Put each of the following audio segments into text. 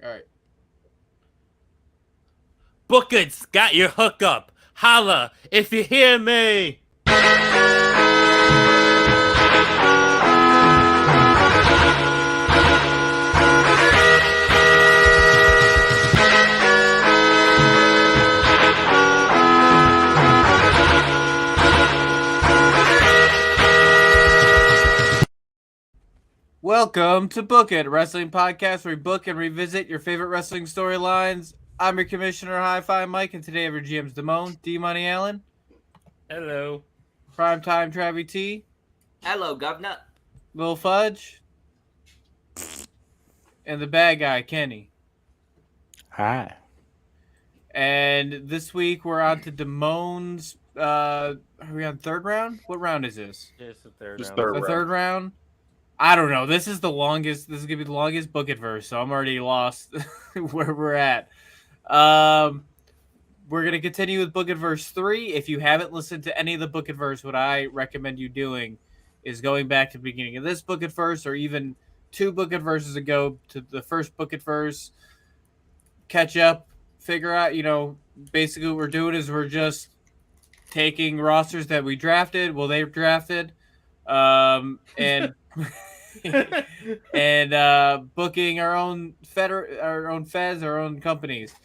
All right. Book it's got your hookup. Holla if you hear me. Welcome to Book It, a wrestling podcast where we book and revisit your favorite wrestling storylines. I'm your commissioner, Hi-Fi Mike, and today I have your GMs Damone, D-Money Allen. Hello. Primetime Travie T. Hello, Governor. Lil Fudge. And the bad guy, Kenny. Hi. And this week we're on to Damone's, are we on third round? What round is this? It's the third Just round. third. The third round? I don't know. This is the longest. This is gonna be the longest Book It verse, so I'm already lost where we're at. We're gonna continue with Book It verse 3. If you haven't listened to any of the Book It verse, what I recommend you doing is going back to the beginning of this Book It verse, or even 2 Book It verses ago to the first Book It verse. Catch up, figure out. Basically what we're doing is we're just taking rosters that we drafted. Well, they drafted, and. and booking our own feds, our own companies.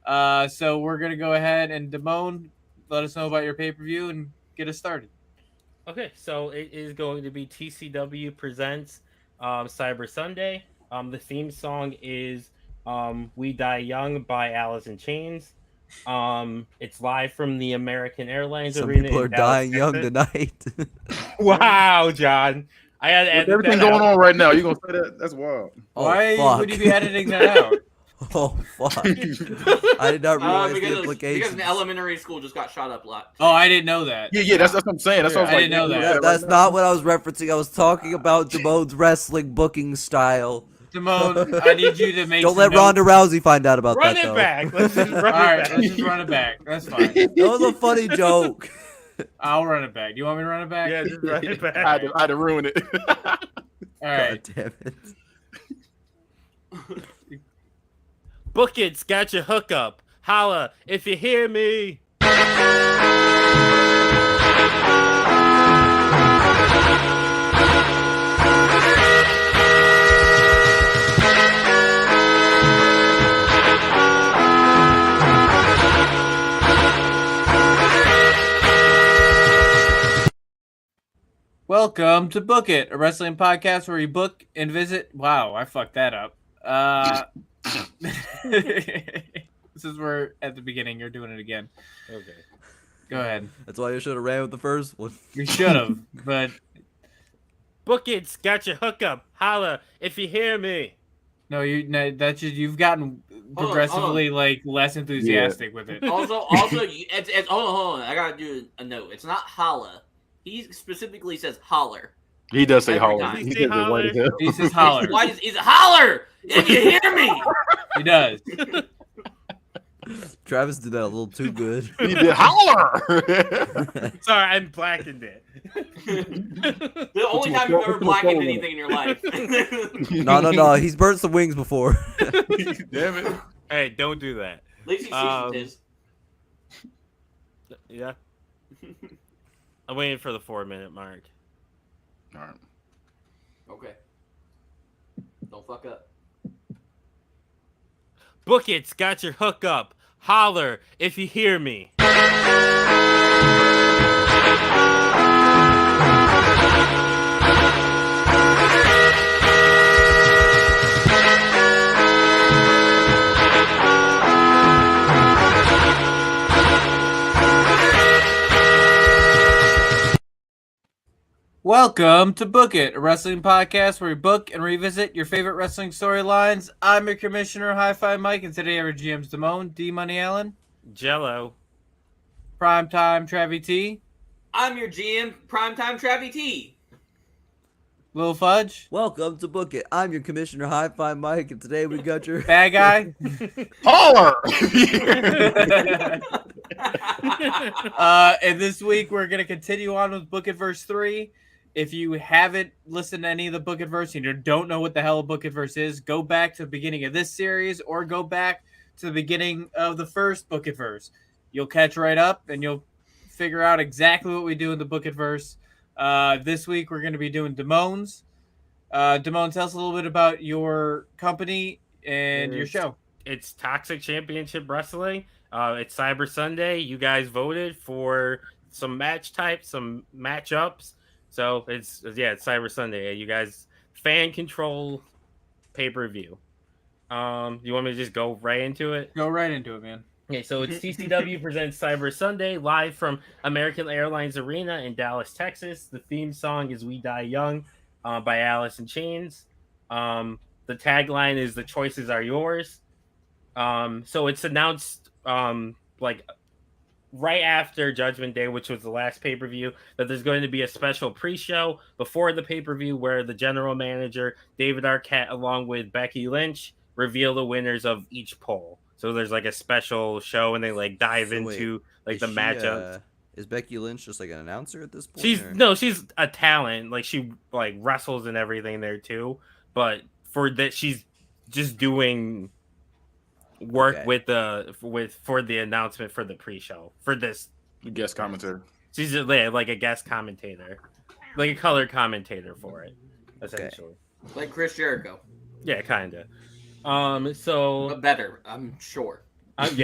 So we're gonna go ahead and Damone, let us know about your pay-per-view and get us started. Okay, so it is going to be TCW presents Cyber Sunday. The theme song is "We Die Young" by Alice in Chains. It's live from the American Airlines Some Arena. people are in Dallas, dying young Texas. tonight. Wow, John. I had to edit With everything that going out. on right now, you gonna say that? That's wild. Why fuck. would you be editing that out? Oh fuck! I did not realize the Because implications. an elementary school just got shot up a lot. Oh, I didn't know that. Yeah, that's what I'm saying. That's what I was I like. didn't know that. Yeah, that's not what I was referencing. I was talking about Damone's wrestling booking style. Damone, I need you to make. Don't some let notes. Ronda Rousey find out about Run that, it though. back. Let's just run All it right, back. let's just run it back. That's fine. That was a funny joke. I'll run it back. Do you want me to run it back? Yeah, just run it back. I had to ruin it. All right. God damn it! Book it's got your hookup. Holla if you hear me. Welcome to Book It, a wrestling podcast where we book and visit. Wow, I fucked that up. This is where at the beginning you're doing it again. Okay. Go ahead. That's why you should have ran with the first one. We should have, but Book it's got your hookup. Holla if you hear me. no, that's just you've gotten Hold on. progressively like less enthusiastic with it. Also, it's hold on. I gotta do a note. It's not holla. He specifically says holler. He does say Every holler. time. He He says say it white as hell. He says holler. Why is it holler? If you hear me. He does. Travis did that a little too good. He did holler. Sorry, I blackened it. The only time you've ever blackened anything in your life. No. He's burnt some wings before. Damn it. Hey, don't do that. At least he seasoned his. Yeah. I'm waiting for the 4-minute mark. All right. Okay. Don't fuck up. Book it's got your hookup. Holler if you hear me. Welcome to Book It, a wrestling podcast where we book and revisit your favorite wrestling storylines. I'm your commissioner, Hi-Fi Mike, and today our GM's Damone, D-Money Allen, Jello. Primetime Travie T, I'm your GM, Primetime Travie T. Lil Fudge, Welcome to Book It. I'm your commissioner, Hi-Fi Mike, and today we got your bad guy. Holler. And this week we're going to continue on with Book It verse 3. if you haven't listened to any of the Book Adverse and you don't know what the hell a Book Adverse is, go back to the beginning of this series or go back to the beginning of the first Book Adverse. You'll catch right up and you'll figure out exactly what we do in the Book Adverse. This week we're going to be doing Damones. Damone, tell us a little bit about your company and your show. It's Toxic Championship Wrestling. It's Cyber Sunday. You guys voted for some match types, some matchups. So it's Cyber Sunday. You guys fan control pay-per-view. You want me to just go right into it? Go right into it, man. Okay, so it's TCW presents Cyber Sunday live from American Airlines Arena in Dallas, Texas. The theme song is "We Die Young" by Alice in Chains. The tagline is "The choices are yours." So it's announced like right after Judgment Day, which was the last pay-per-view, that there's going to be a special pre-show before the pay-per-view where the general manager, David Arquette, along with Becky Lynch, reveal the winners of each poll. So there's like a special show and they like dive into like the matchups. Is Becky Lynch just like an announcer at this point? She's a talent. Like she like wrestles and everything there too. But for that, she's just doing work for the announcement for the pre-show for this guest commentator. She's like a guest commentator, like a color commentator for it, essentially. Like Chris Jericho. Yeah, kind of. So but better, I'm sure. I'm pretty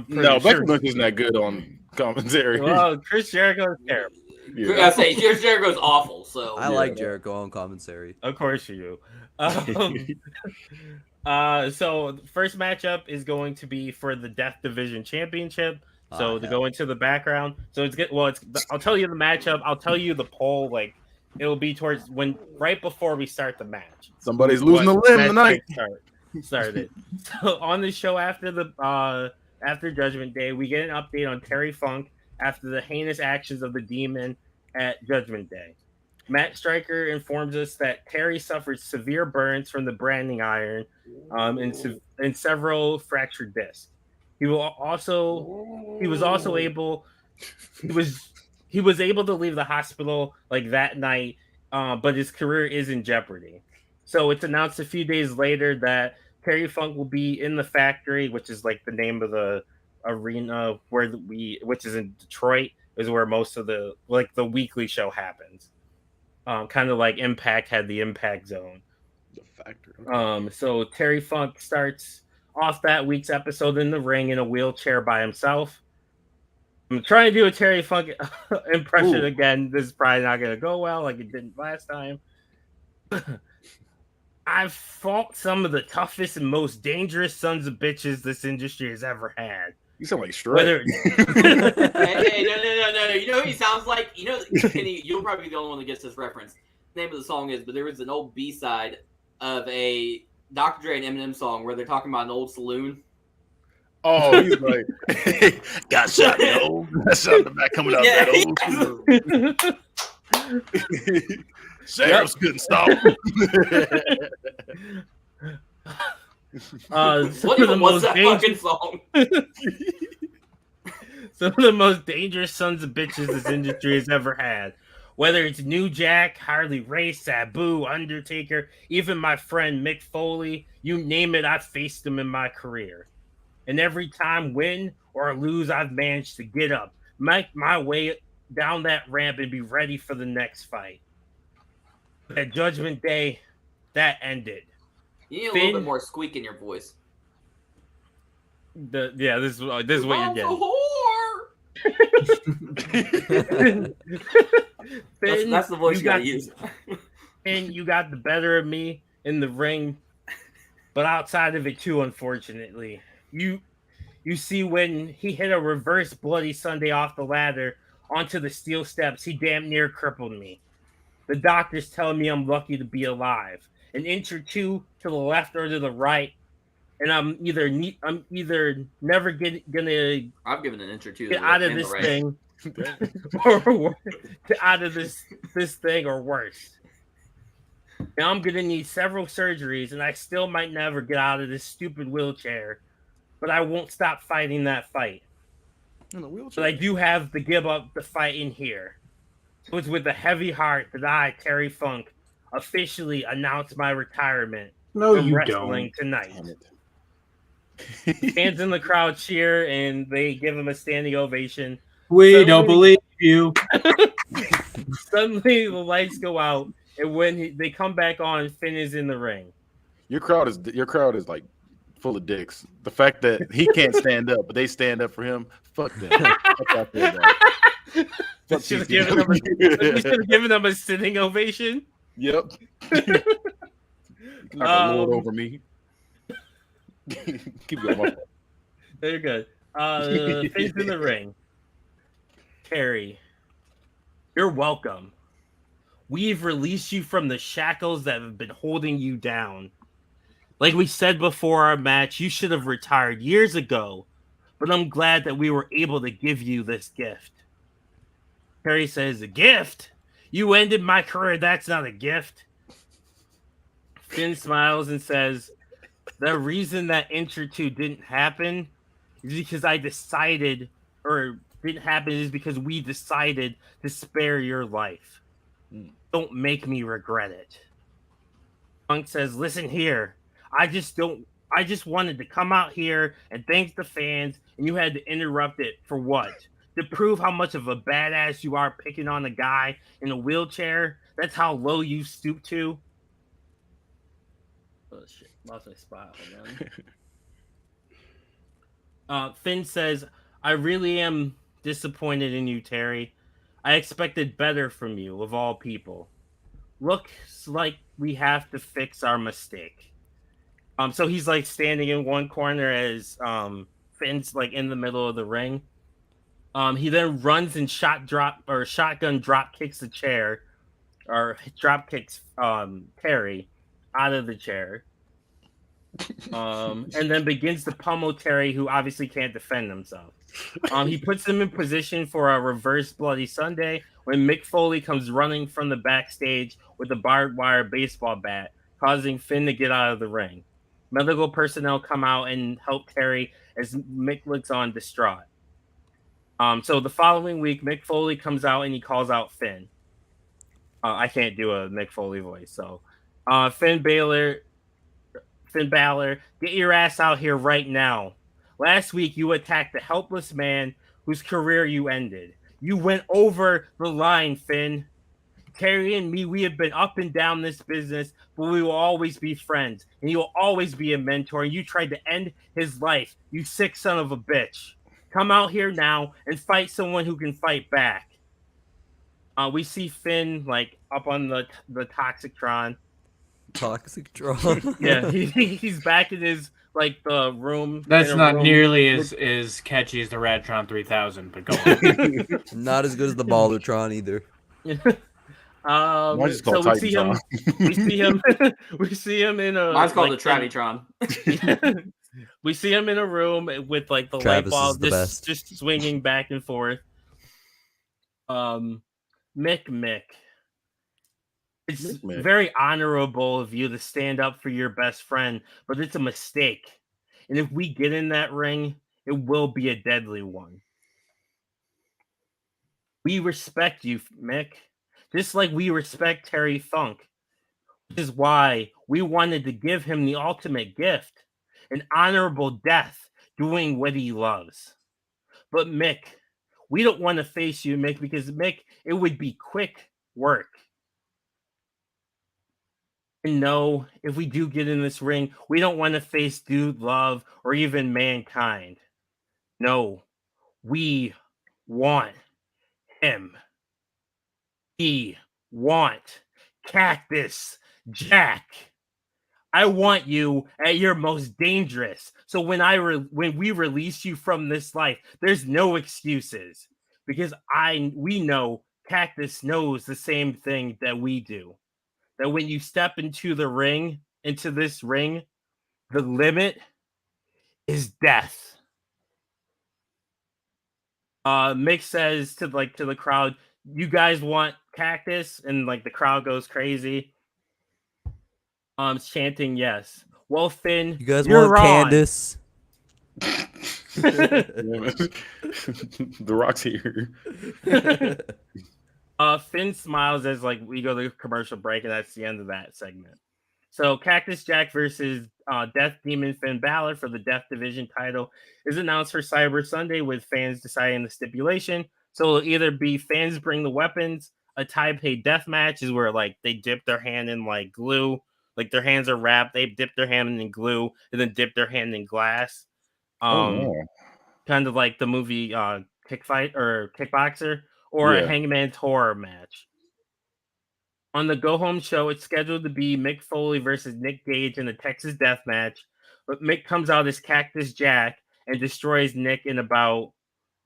no, sure. Becky Lynch isn't that good on commentary. Well, Chris Jericho is terrible. Yeah. I say Chris Jericho's awful. So I like Jericho on commentary. Of course you do. So the first matchup is going to be for the Death Division Championship. So to go into the background, so it's good. Well, I'll tell you the matchup. I'll tell you the poll. Like it'll be towards right before we start the match. Somebody's losing a limb tonight. Started. So on the show after Judgment Day, we get an update on Terry Funk after the heinous actions of the Demon at Judgment Day. Matt Stryker informs us that Terry suffered severe burns from the branding iron and several fractured discs. He was able to leave the hospital like that night, but his career is in jeopardy. So it's announced a few days later that Terry Funk will be in the Factory, which is like the name of the arena which is in Detroit, is where most of the weekly show happens. Kind of like Impact had the Impact Zone. The Factory. So Terry Funk starts off that week's episode in the ring in a wheelchair by himself. I'm trying to do a Terry Funk impression again. This is probably not going to go well like it didn't last time. I've fought some of the toughest and most dangerous sons of bitches this industry has ever had. You sound like straight. Hey, no. You know who he sounds like? You know, you'll probably be the only one that gets this reference. The name of the song is, but there was an old B-side of a Dr. Dre and Eminem song where they're talking about an old saloon. Oh, he's like, got shot, yo. Got shot in the back coming out that old saloon. Sheriffs couldn't stop him. What even was that fucking song? Some of the most dangerous sons of bitches this industry has ever had. Whether it's New Jack, Harley Race, Sabu, Undertaker, even my friend Mick Foley, you name it, I've faced them in my career. And every time, win or lose, I've managed to get up, make my way down that ramp and be ready for the next fight. But at Judgment Day, that ended. You need a little bit more squeak in your voice. This is what you're getting. Finn, that's the voice you gotta use. And you got the better of me in the ring, but outside of it too, unfortunately. You see, when he hit a reverse Bloody Sunday off the ladder onto the steel steps, he damn near crippled me. The doctor's telling me I'm lucky to be alive. An inch or two to the left or to the right, and I'm either never gonna. I've given an inch or two get out of this thing, or get out of this thing, or worse. Now I'm gonna need several surgeries, and I still might never get out of this stupid wheelchair. But I won't stop fighting that fight. In the wheelchair. But I do have to give up the fight in here. It was with a heavy heart that I, Terry Funk, officially announced my retirement No, from you wrestling don't. tonight. Damn it. Fans in the crowd cheer and they give him a standing ovation. We don't believe you. Suddenly, the lights go out, and when they come back on, Finn is in the ring. Your crowd is like full of dicks. The fact that he can't stand up, but they stand up for him, fuck them. That's how I feel about it. You Fuck should have TCW. given them a standing ovation. Yep. You're not the lord over me. Keep going. My fault. They're good. Finn's in the ring. Terry, you're welcome. We've released you from the shackles that have been holding you down. Like we said before our match, you should have retired years ago, but I'm glad that we were able to give you this gift. Terry says, a gift? You ended my career, that's not a gift. Finn smiles and says, the reason that Enter 2 didn't happen is because I decided, or didn't happen is because we decided to spare your life. Don't make me regret it. Punk says, listen here, I just wanted to come out here and thank the fans, and you had to interrupt it for what? To prove how much of a badass you are picking on a guy in a wheelchair? That's how low you stoop to? Oh shit, lost my spot. Hold on. Finn says, I really am disappointed in you, Terry. I expected better from you, of all people. Looks like we have to fix our mistake. So he's like standing in one corner as Finn's like in the middle of the ring. He then runs and shotgun drop kicks the chair, or drop kicks Terry out of the chair. And then begins to pummel Terry, who obviously can't defend himself. He puts him in position for a reverse Bloody Sunday when Mick Foley comes running from the backstage with a barbed wire baseball bat, causing Finn to get out of the ring. Medical personnel come out and help Terry as Mick looks on distraught. So the following week, Mick Foley comes out and he calls out Finn. I can't do a Mick Foley voice, so Finn Balor, get your ass out here right now. Last week, you attacked a helpless man whose career you ended. You went over the line, Finn. Terry and me, we have been up and down this business, but we will always be friends, and you will always be a mentor, and you tried to end his life, you sick son of a bitch. Come out here now and fight someone who can fight back. We see Finn, like, up on the Toxictron. Toxictron. Yeah, he's back in his like the room. That's not room. nearly as catchy as the Radtron 3000, but go on. Not as good as the Ballertron either. Mine's So called we see him. Titantron. We see him in a. Mine's called like, the Travitron. We see him in a room with like the Travis light bulb is the best. just swinging back and forth. Mick. It's Mick. very honorable of you to stand up for your best friend, but it's a mistake. And if we get in that ring, it will be a deadly one. We respect you, Mick, just like we respect Terry Funk, which is why we wanted to give him the ultimate gift, an honorable death doing what he loves. But Mick, we don't want to face you, Mick, because Mick, it would be quick work. And no, if we do get in this ring, we don't want to face Dude Love or even Mankind. No, we want him. We want Cactus Jack. I want you at your most dangerous. So when we release you from this life, there's no excuses, because we know Cactus knows the same thing that we do. That when you step into this ring, the limit is death. Mick says to the crowd, "You guys want Cactus?" And like the crowd goes crazy. Chanting yes. Well, Finn, You guys you're want on. Candace? The Rock's here. Finn smiles as like we go to commercial break, and that's the end of that segment. So Cactus Jack versus Death Demon Finn Balor for the Death Division title is announced for Cyber Sunday, with fans deciding the stipulation. So it'll either be fans bring the weapons, a Taipei death match is where like they dip their hand in like glue, like their hands are wrapped, they dip their hand in glue and then dip their hand in glass. Man. Kind of like the movie Kick Fight or Kickboxer, or a Yeah. Hangman's Horror match. On the Go Home show, it's scheduled to be Mick Foley versus Nick Gage in the Texas Death Match, but Mick comes out as Cactus Jack and destroys Nick in about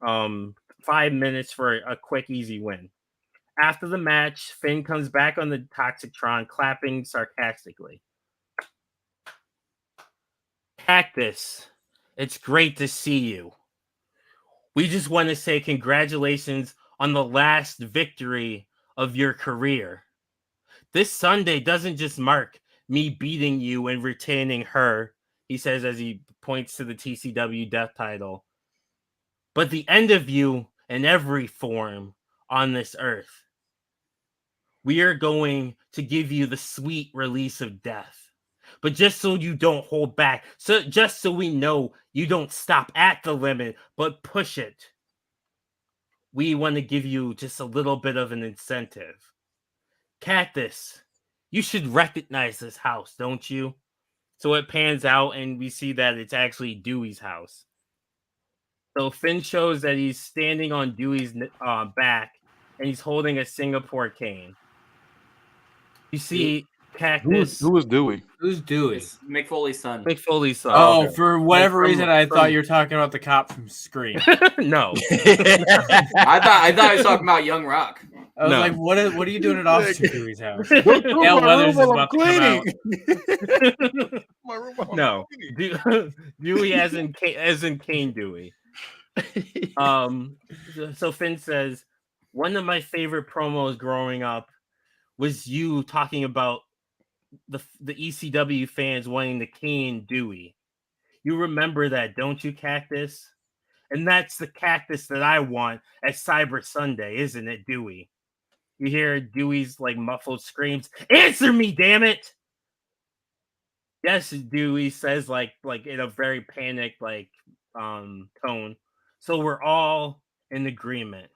5 minutes for a quick, easy win. After the match, Finn comes back on the Toxictron, clapping sarcastically. Cactus, it's great to see you. We just want to say congratulations on the last victory of your career. This Sunday doesn't just mark me beating you and retaining her, he says as he points to the TCW death title, but the end of you in every form on this earth. We are going to give you the sweet release of death. But just so you don't hold back, just so we know you don't stop at the limit, but push it, we want to give you just a little bit of an incentive. Cactus, you should recognize this house, don't you? So it pans out and we see that it's actually Dewey's house. So Finn shows that he's standing on Dewey's back and he's holding a Singapore cane. You see Cactus. Who is Dewey? Who's Dewey? It's Mick Foley's son. Mick Foley's son. Oh, okay. for whatever Like, reason, I thought you were talking about the cop from Scream. No. I thought I was talking about Young Rock. I was No. like, what are you doing at Officer Dewey's house? Don't do Gail my Weathers room is while I'm about to come out. cleaning. My room while I'm No. cleaning. Dewey as in Kane Dewey. So Finn says, one of my favorite promos growing up was you talking about the ECW fans wanting to cane Dewey. You remember that, don't you, Cactus? And that's the Cactus that I want at Cyber Sunday, isn't it, Dewey? You hear Dewey's like muffled screams, "Answer me, damn it!" Yes, Dewey says like in a very panicked tone. So we're all in agreement.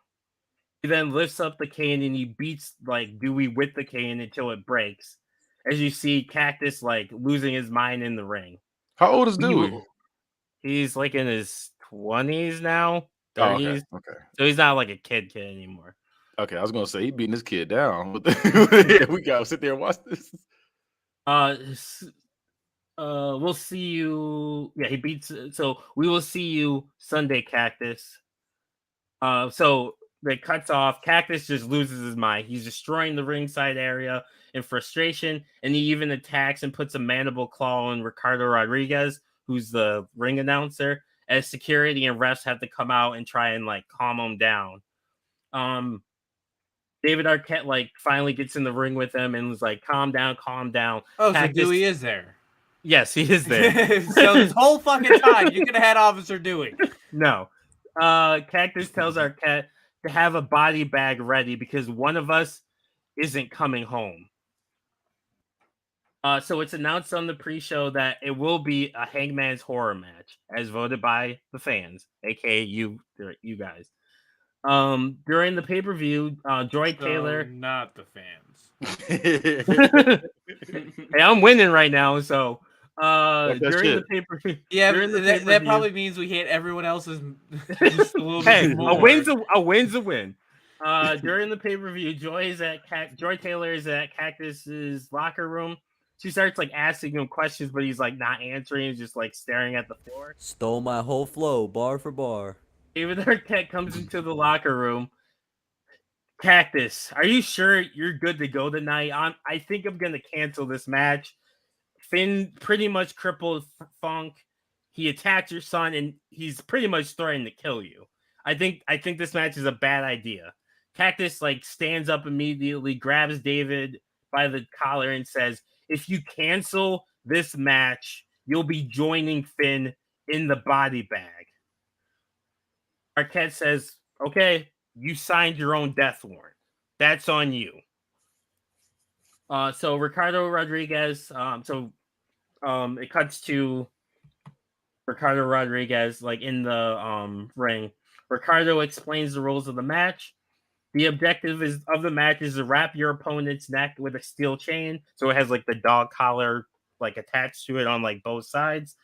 He then lifts up the cane and he beats like Dewey with the cane until it breaks. As you see Cactus like losing his mind in the ring. How old is Dewey? He's like in his 20s now, 30s. Oh, okay. So he's not like a kid anymore. Okay, I was gonna say he beating this kid down. Yeah, we gotta sit there and watch this. We'll see you. Yeah, he beats. So we will see you Sunday, Cactus. So it cuts off. Cactus just loses his mind. He's destroying the ringside area in frustration, and he even attacks and puts a mandible claw on Ricardo Rodriguez, who's the ring announcer, as security and refs have to come out and try and like calm him down. David Arquette like finally gets in the ring with him and was like, calm down. Oh, Cactus, so Dewey is there. Yes, he is there. So this whole fucking time, you could have had Officer Dewey. No. Cactus tells Arquette to have a body bag ready because one of us isn't coming home. So it's announced on the pre-show that it will be a Hangman's Horror match, as voted by the fans, aka you guys. During the pay-per-view, Joy Taylor. Not the fans. Hey, I'm winning right now, so during the pay-per-view. Yeah, during the that probably means we hate everyone else's just a little hey, bit more. a win's a win. During the pay-per-view, Joy Taylor is at Cactus's locker room. She starts like asking him questions, but he's like not answering. He's just like staring at the floor. Stole my whole flow, bar for bar. David Arquette comes into the locker room. Cactus, are you sure you're good to go tonight? I think I'm gonna cancel this match. Finn pretty much crippled Funk. He attacked your son, and he's pretty much threatening to kill you. I think this match is a bad idea. Cactus like stands up immediately, grabs David by the collar, and says, "If you cancel this match, you'll be joining Finn in the body bag." Arquette says, "Okay, you signed your own death warrant. that's on you. So Ricardo Rodriguez. It cuts to Ricardo Rodriguez like in the ring. Ricardo explains the rules of the match. The objective of the match is to wrap your opponent's neck with a steel chain, so it has like the dog collar like attached to it on like both sides.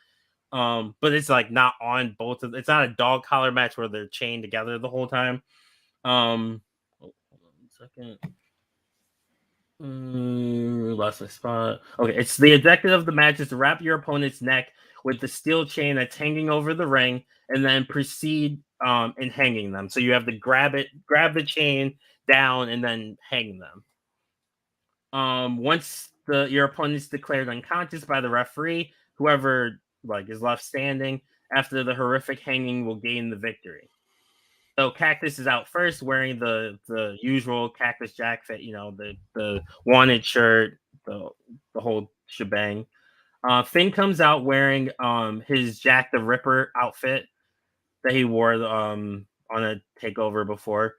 But it's like not on both of. It's not a dog collar match where they're chained together the whole time. Hold on a second. Lost my spot. Okay, it's the objective of the match is to wrap your opponent's neck with the steel chain that's hanging over the ring, and then proceed in hanging them. So you have to grab the chain down, and then hang them. Once your opponent's declared unconscious by the referee, whoever like is left standing after the horrific hanging will gain the victory. So Cactus is out first, wearing the usual Cactus Jack fit, the wanted shirt, the whole shebang. Finn comes out wearing his Jack the Ripper outfit that he wore on a takeover before.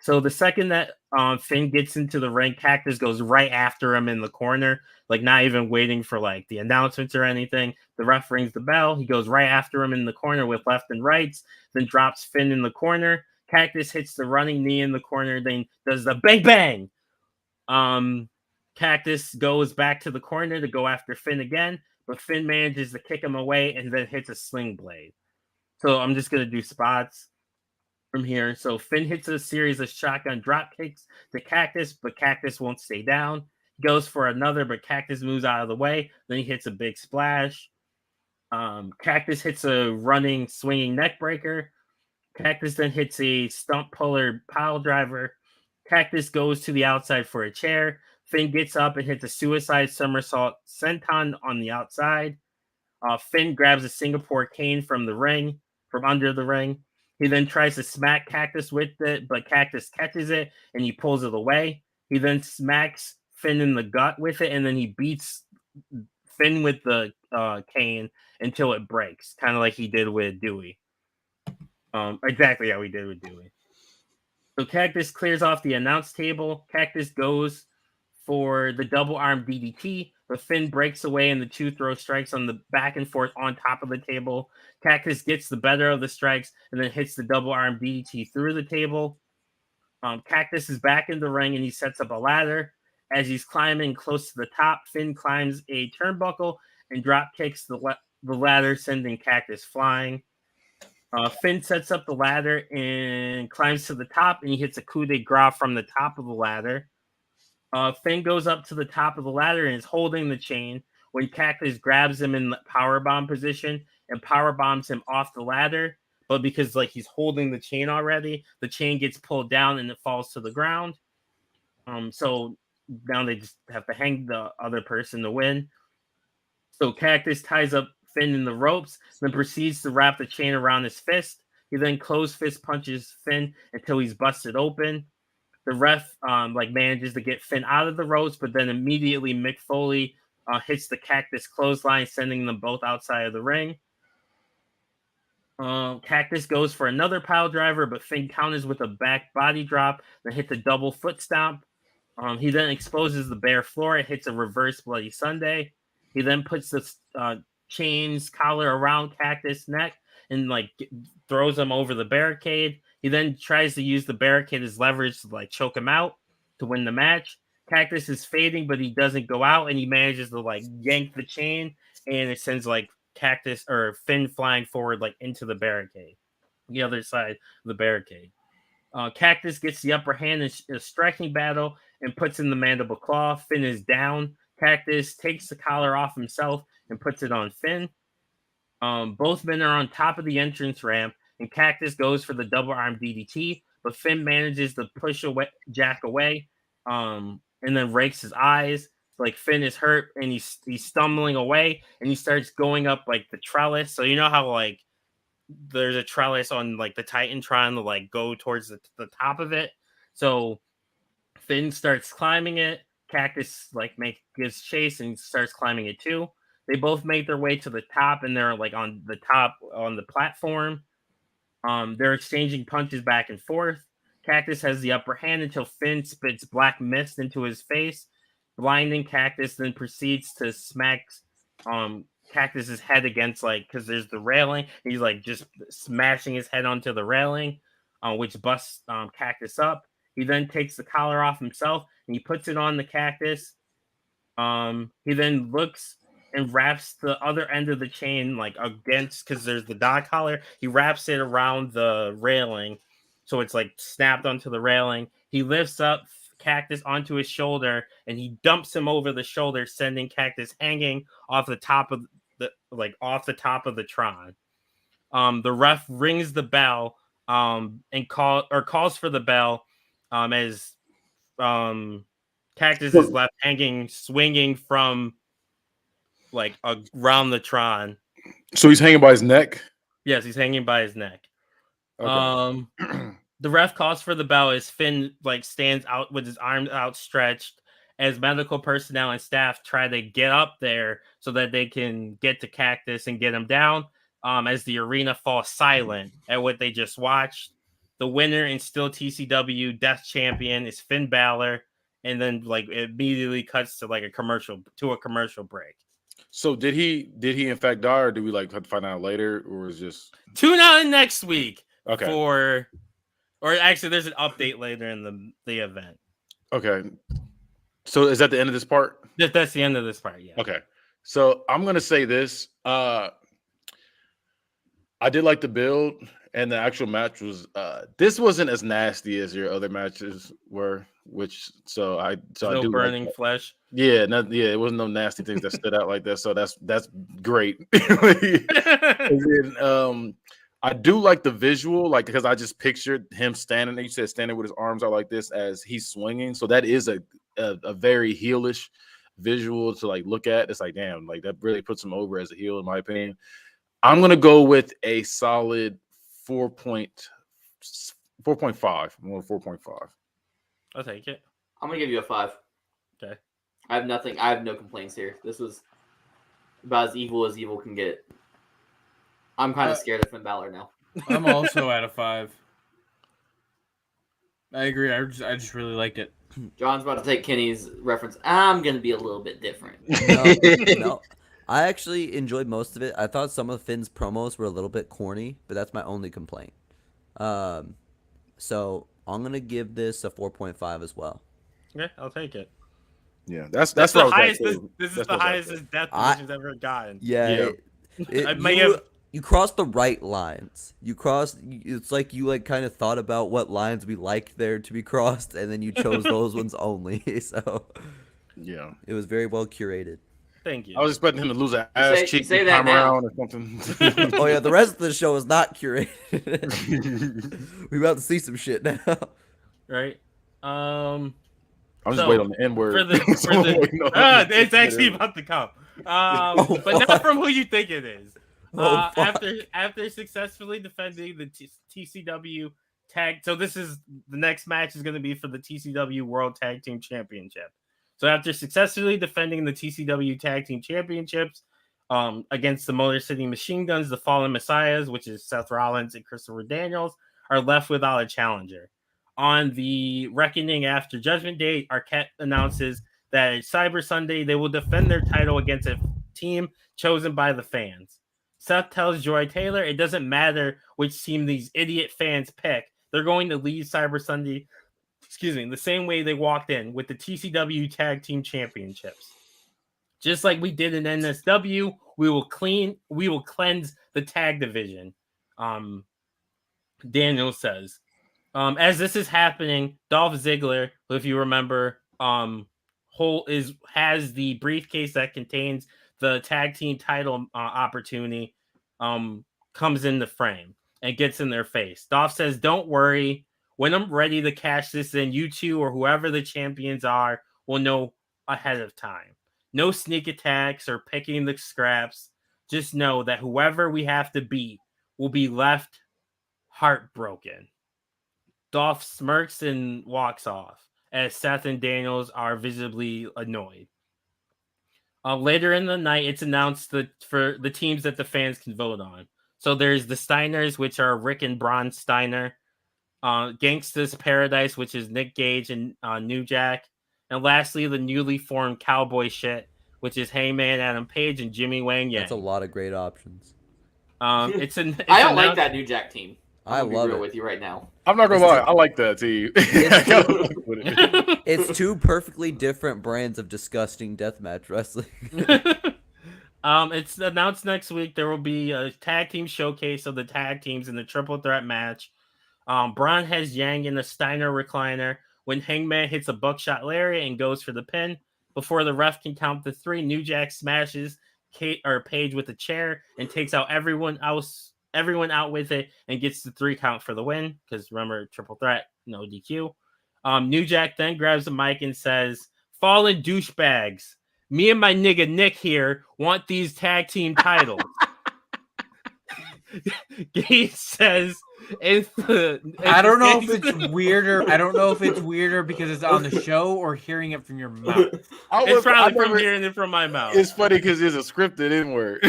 So the second that Finn gets into the ring, Cactus goes right after him in the corner, like not even waiting for like the announcements or anything. The ref rings the bell. He goes right after him in the corner with left and rights, then drops Finn in the corner. Cactus hits the running knee in the corner, then does the bang bang. Cactus goes back to the corner to go after Finn again, but Finn manages to kick him away and then hits a sling blade. So I'm just going to do spots from here. So Finn hits a series of shotgun drop kicks to Cactus, but Cactus won't stay down. He goes for another, but Cactus moves out of the way. Then he hits a big splash. Cactus hits a running, swinging neck breaker. Cactus then hits a stump puller pile driver. Cactus goes to the outside for a chair. Finn gets up and hits a suicide somersault senton on the outside. Finn grabs a Singapore cane from under the ring. He then tries to smack Cactus with it, but Cactus catches it and he pulls it away. He then smacks Finn in the gut with it, and then he beats Finn with the cane until it breaks, kind of like he did with Dewey. Exactly how he did with Dewey. So Cactus clears off the announce table. Cactus goes for the double arm DDT, but Finn breaks away and the two throw strikes on the back and forth on top of the table. Cactus gets the better of the strikes and then hits the double arm DDT through the table. Cactus is back in the ring and he sets up a ladder. As he's climbing close to the top, Finn climbs a turnbuckle and drop kicks the ladder, sending Cactus flying. Finn sets up the ladder and climbs to the top, and he hits a coup de grace from the top of the ladder. Finn goes up to the top of the ladder and is holding the chain when Cactus grabs him in the powerbomb position and powerbombs him off the ladder. But because like he's holding the chain already, the chain gets pulled down and it falls to the ground. So now they just have to hang the other person to win. So Cactus ties up Finn in the ropes, then proceeds to wrap the chain around his fist. He then close fist punches Finn until he's busted open. The ref manages to get Finn out of the ropes, but then immediately Mick Foley hits the Cactus clothesline, sending them both outside of the ring. Cactus goes for another pile driver, but Finn counters with a back body drop, then hits a double foot stomp. He then exposes the bare floor and hits a reverse Bloody Sunday. He then puts the chains collar around Cactus' neck and throws him over the barricade. He then tries to use the barricade as leverage to choke him out to win the match. Cactus is fading, but he doesn't go out, and he manages to yank the chain, and it sends Cactus or Finn flying forward into the barricade, the other side of the barricade. Cactus gets the upper hand in a striking battle and puts in the mandible claw. Finn is down. Cactus takes the collar off himself and puts it on Finn. Both men are on top of the entrance ramp, and Cactus goes for the double arm DDT, but Finn manages to push Jack away, and then rakes his eyes. Finn is hurt, and he's stumbling away, and he starts going up the trellis. So you know how there's a trellis on the Titantron to go towards the top of it. So Finn starts climbing it. Cactus gives chase and starts climbing it too. They both make their way to the top, and they're on the top on the platform. They're exchanging punches back and forth. Cactus has the upper hand until Finn spits black mist into his face. Blinding Cactus, then proceeds to smack Cactus's head against, like, because there's the railing. He's like just smashing his head onto the railing, which busts Cactus up. He then takes the collar off himself and he puts it on the Cactus. He then looks and wraps the other end of the chain, like, against, because there's the dog collar. He wraps it around the railing, so it's like snapped onto the railing. He lifts up Cactus onto his shoulder and he dumps him over the shoulder, sending Cactus hanging off the top of the Tron. The ref rings the bell and calls for the bell as Cactus is left hanging, swinging from like around the Tron. So he's hanging by his neck. Yes, he's hanging by his neck. Okay. The ref calls for the bell as Finn like stands out with his arms outstretched as medical personnel and staff try to get up there so that they can get to Cactus and get him down. As the arena falls silent at what they just watched. The winner and still TCW Death Champion is Finn Balor, and then like it immediately cuts to like a commercial break. So did he in fact die, or do we like have to find out later, or is just Tune in next week okay? Or actually, there's an update later in the event. Okay. So is that the end of this part? That's the end of this part. Yeah. Okay. So I'm gonna say this. I did like the build, and the actual match was. This wasn't as nasty as your other matches were, I do burning like flesh. Yeah, it wasn't no nasty things that stood out like that. So that's great. And then, I do like the visual, like because I just pictured him standing. You said standing with his arms out like this as he's swinging. So that is a very heelish visual to like look at. It's like damn, like that really puts him over as a heel in my opinion. I'm gonna go with a solid 4.5. I'm going 4.5. I'll take it. I'm gonna give you a 5. Okay. I have nothing. I have no complaints here. This was about as evil can get. I'm kind of scared of Finn Balor now. I'm also at a 5. I agree. I just really liked it. John's about to take Kenny's reference. I'm gonna be a little bit different. No. I actually enjoyed most of it. I thought some of Finn's promos were a little bit corny, but that's my only complaint. So I'm gonna give this a 4.5 as well. Okay, I'll take it. Yeah, that's the what highest. I was This is the highest his death division's ever gotten. Yeah. You crossed the right lines. It's like you like kind of thought about what lines we liked there to be crossed, and then you chose those ones only. So yeah, it was very well curated. Thank you. I was expecting him to lose an ass cheek say that time now. around or something. Oh yeah, the rest of the show is not curated. We're about to see some shit now. Right. I'm just waiting on the N word. It's actually about to come. But not from who you think it is. After successfully defending the TCW tag, so this is the next match is going to be for the TCW World Tag Team Championship. So after successfully defending the TCW Tag Team Championships against the Motor City Machine Guns, the Fallen Messiahs, which is Seth Rollins and Christopher Daniels, are left without a challenger. On the Reckoning After Judgment Day, Arquette announces that at Cyber Sunday, they will defend their title against a team chosen by the fans. Seth tells Joy Taylor it doesn't matter which team these idiot fans pick. They're going to leave Cyber Sunday, the same way they walked in, with the TCW Tag Team Championships. Just like we did in NSW, we will cleanse the tag division. Daniel says. As this is happening, Dolph Ziggler, if you remember, has the briefcase that contains the tag team title opportunity, comes in the frame and gets in their face. Dolph says, "Don't worry. When I'm ready to cash this in, you two or whoever the champions are will know ahead of time. No sneak attacks or picking the scraps. Just know that whoever we have to beat will be left heartbroken." Dolph smirks and walks off as Seth and Daniels are visibly annoyed. Later in the night, it's announced for the teams that the fans can vote on. So there's the Steiners, which are Rick and Braun Steiner. Gangsta's Paradise, which is Nick Gage and New Jack. And lastly, the newly formed Cowboy Shit, which is Hangman Adam Page and Jimmy Wang Yang. That's a lot of great options. I don't like that New Jack team. I I'm gonna love be real it. with you right now. I'm not gonna lie, I like that team. It's two perfectly different brands of disgusting deathmatch wrestling. It's announced next week. There will be a tag team showcase of the tag teams in the triple threat match. Braun has Yang in the Steiner recliner when Hangman hits a buckshot lariat and goes for the pin. Before the ref can count to 3, New Jack smashes Page with a chair and takes out everyone out with it and gets the 3 count for the win. Because remember, triple threat, no DQ. New Jack then grabs the mic and says, "Fallen douchebags. Me and my nigga Nick here want these tag team titles." Gage says, I don't know if it's weirder. I don't know if it's weirder because it's on the show or hearing it from your mouth. It's probably from hearing it from my mouth. It's funny because it's a scripted N-word.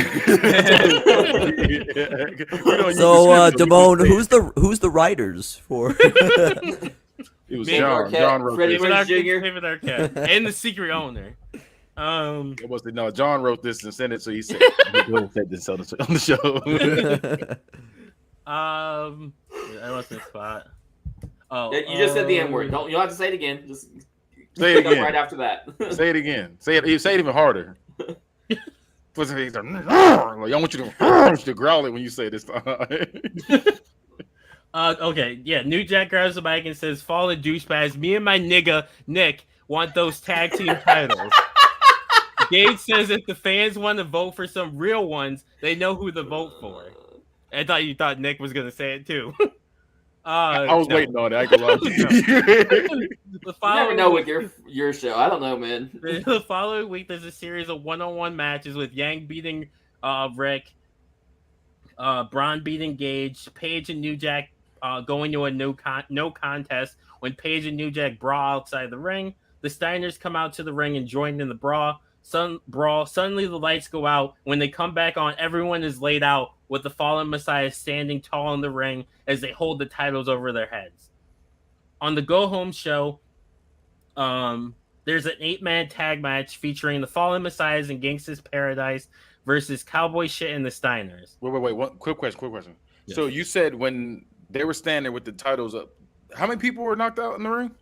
So, Damone, who's the writers for? It was John wrote Freddie this. David Arquette, and the secret owner. It was John wrote this and sent it, so he said this on the show. I lost my spot. Oh, You just said the N-word. You don't have to say it again. Just say it again right after that. Say it again. Say it even harder. I want you to growl it when you say this. Okay, yeah. New Jack grabs the mic and says, "Fallen douchebags, me and my nigga Nick want those tag team titles." Gage says if the fans want to vote for some real ones, they know who to vote for. I thought you thought Nick was gonna say it too. I was waiting on it. I ain't gonna lie to you. You never know with your show. I don't know, man. The following week, there's a series of one-on-one matches with Yang beating Rick, Braun beating Gage, Page and New Jack going to a no contest when Page and New Jack brawl outside the ring. The Steiners come out to the ring and join in the brawl. Suddenly the lights go out. When they come back on, everyone is laid out with the Fallen Messiah standing tall in the ring as they hold the titles over their heads. On the Go Home show, there's an 8-man tag match featuring the Fallen Messiahs and Gangsta's Paradise versus Cowboy Shit and the Steiners. Wait. One quick question. Yes. So you said when they were standing with the titles up, how many people were knocked out in the ring?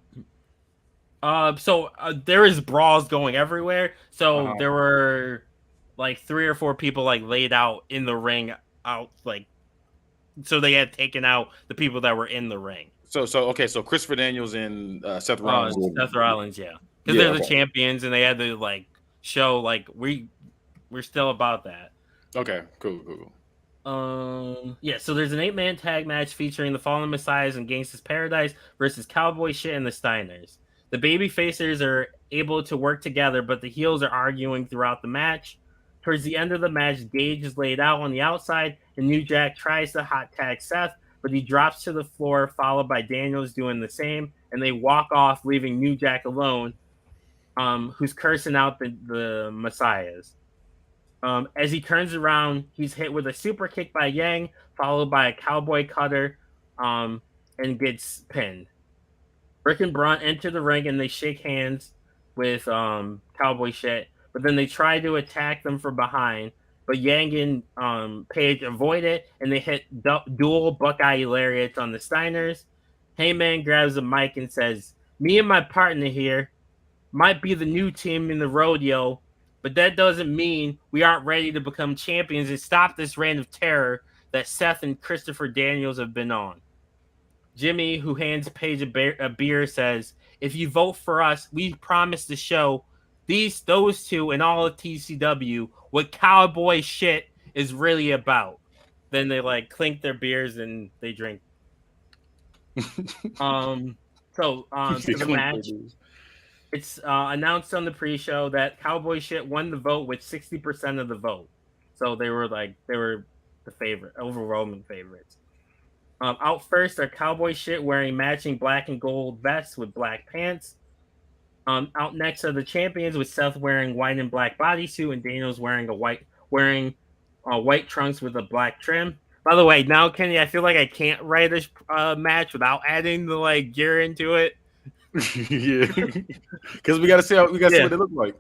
There is brawls going everywhere. So there were like 3 or 4 people like laid out in the ring so they had taken out the people that were in the ring. So Christopher Daniels and Seth Rollins. Seth Rollins, yeah. Because they're the champions and they had to like show like we're still about that. Okay, cool. So there's an 8-man tag match featuring the Fallen Messiahs and Gangsta's Paradise versus Cowboy Shit and the Steiners. The baby facers are able to work together, but the heels are arguing throughout the match. Towards the end of the match, Gage is laid out on the outside, and New Jack tries to hot tag Seth, but he drops to the floor, followed by Daniels doing the same, and they walk off, leaving New Jack alone, who's cursing out the Messiahs. As he turns around, he's hit with a super kick by Yang, followed by a cowboy cutter, and gets pinned. Rick and Braun enter the ring and they shake hands with Cowboy Shit, but then they try to attack them from behind. But Yang and Page avoid it, and they hit dual Buckeye lariats on the Steiners. Heyman grabs the mic and says, "Me and my partner here might be the new team in the rodeo, but that doesn't mean we aren't ready to become champions and stop this reign of terror that Seth and Christopher Daniels have been on." Jimmy, who hands Paige a beer, says, "If you vote for us, we promise to show those two and all of TCW what Cowboy Shit is really about." Then they like clink their beers and they drink. To the match, it's announced on the pre-show that Cowboy Shit won the vote with 60% of the vote. So they were the favorite, overwhelming favorites. Out first are Cowboy Shit wearing matching black and gold vests with black pants. Out next are the champions with Seth wearing white and black bodysuit and Daniels wearing white trunks with a black trim. By the way, now Kenny, I feel like I can't write a match without adding the like gear into it. Yeah, because we got to see what it look like.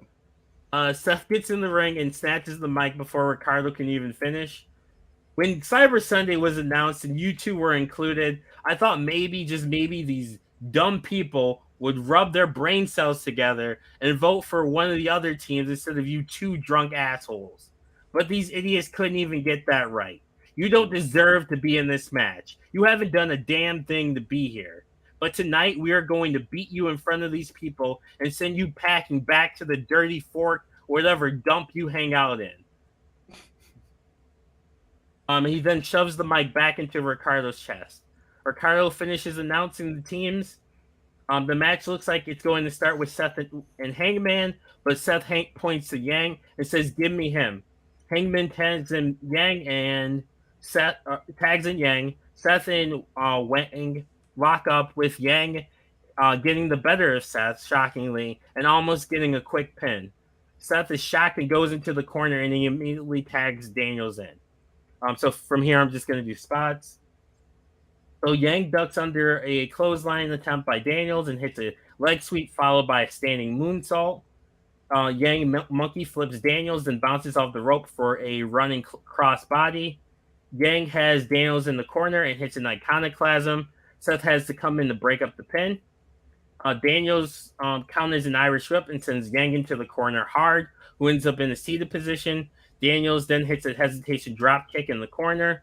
Seth gets in the ring and snatches the mic before Ricardo can even finish. When Cyber Sunday was announced and you two were included, I thought maybe, just maybe, these dumb people would rub their brain cells together and vote for one of the other teams instead of you two drunk assholes. But these idiots couldn't even get that right. You don't deserve to be in this match. You haven't done a damn thing to be here. But tonight we are going to beat you in front of these people and send you packing back to the dirty fork or whatever dump you hang out in. He then shoves the mic back into Ricardo's chest. Ricardo finishes announcing the teams. The match looks like it's going to start with Seth and Hangman, but Seth points to Yang and says, "Give me him." Hangman tags in Yang and Seth tags in Yang. Seth and Wang lock up with Yang, getting the better of Seth, shockingly, and almost getting a quick pin. Seth is shocked and goes into the corner, and he immediately tags Daniels in. So from here, I'm just going to do spots. So Yang ducks under a clothesline attempt by Daniels and hits a leg sweep followed by a standing moonsault. Yang monkey flips Daniels, then bounces off the rope for a running cross body. Yang has Daniels in the corner and hits an iconoclasm. Seth has to come in to break up the pin. Daniels counters an Irish whip and sends Yang into the corner hard, who ends up in a seated position. Daniels then hits a hesitation drop kick in the corner.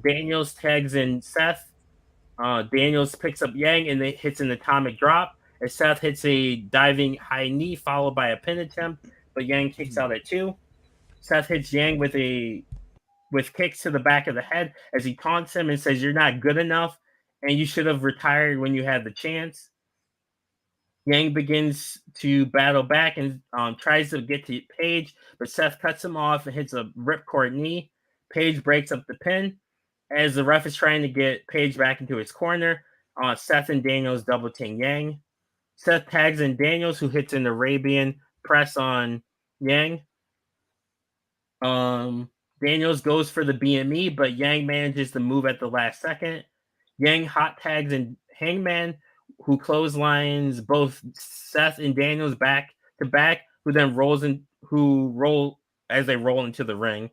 Daniels tags in Seth. Daniels picks up Yang and hits an atomic drop as Seth hits a diving high knee followed by a pin attempt, but Yang kicks out at 2. Seth hits Yang with kicks to the back of the head as he taunts him and says, "You're not good enough and you should have retired when you had the chance." Yang begins to battle back and tries to get to Paige, but Seth cuts him off and hits a ripcord knee. Paige breaks up the pin. As the ref is trying to get Paige back into his corner, Seth and Daniels double team Yang. Seth tags in Daniels, who hits an Arabian press on Yang. Daniels goes for the BME, but Yang manages to move at the last second. Yang hot tags in Hangman, who clotheslines both Seth and Daniels back to back, who then roll as they roll into the ring.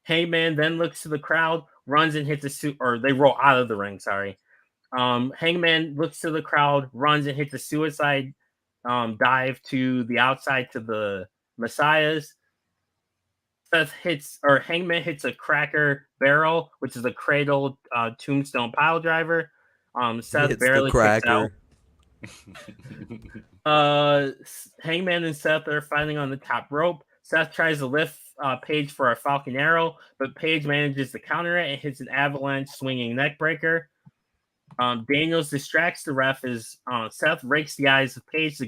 Hangman then looks to the crowd, runs and hits they roll out of the ring, sorry. Hangman looks to the crowd, runs and hits a suicide dive to the outside to the Messiahs. Hangman hits a cracker barrel, which is a cradled tombstone pile driver. Seth barely kicks out. Hangman and Seth are fighting on the top rope. Seth tries to lift Paige for a Falcon Arrow, but Paige manages to counter it and hits an avalanche swinging neck breaker. Daniels distracts the ref as Seth rakes the eyes of Paige to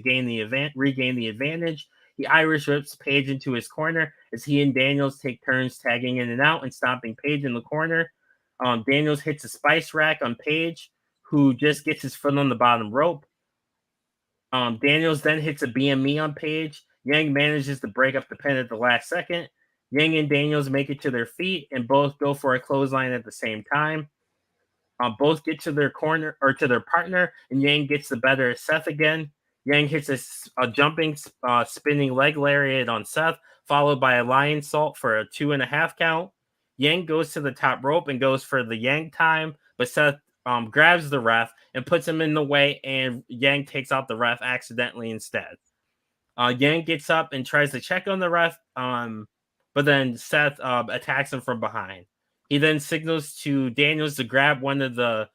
regain the advantage. He Irish whips Paige into his corner as he and Daniels take turns tagging in and out and stomping Paige in the corner. Daniels hits a spice rack on Paige, who just gets his foot on the bottom rope. Daniels then hits a BME on Paige. Yang manages to break up the pin at the last second. Yang and Daniels make it to their feet and both go for a clothesline at the same time. Both get to their corner or to their partner, and Yang gets the better of Seth again. Yang hits a jumping, spinning leg lariat on Seth, followed by a lion salt for a 2.5 count. Yang goes to the top rope and goes for the Yang time, but Seth grabs the ref and puts him in the way, and Yang takes out the ref accidentally instead. Yang gets up and tries to check on the ref, but then Seth attacks him from behind. He then signals to Daniels to grab one of the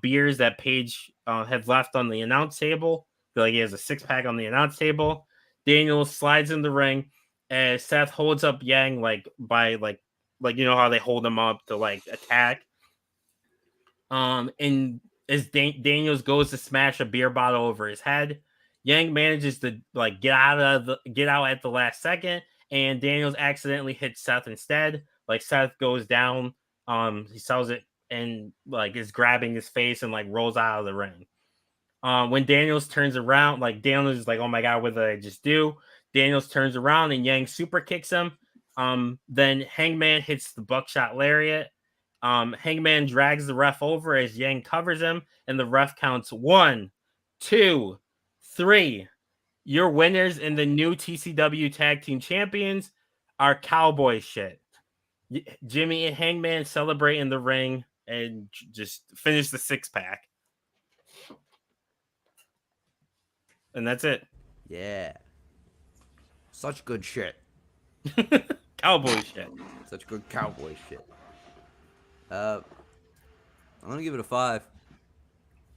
beers that Paige had left on the announce table. Like he has a 6-pack on the announce table. Daniels slides in the ring as Seth holds up Yang by you know how they hold him up to attack. And as Daniels goes to smash a beer bottle over his head, Yang manages to get out at the last second, and Daniels accidentally hits Seth instead. Seth goes down, he sells it and is grabbing his face and rolls out of the ring. When Daniels turns around, Daniels is "Oh my god, what did I just do?" Daniels turns around and Yang super kicks him. Then Hangman hits the buckshot lariat, Hangman drags the ref over as Yang covers him, and the ref counts 1, 2, 3. Your winners and the new TCW Tag Team Champions are Cowboy Shit. Jimmy and Hangman celebrate in the ring and just finish the 6-pack. And that's it. Yeah. Such good shit. Cowboy shit. Such good cowboy shit. I'm gonna give it a 5.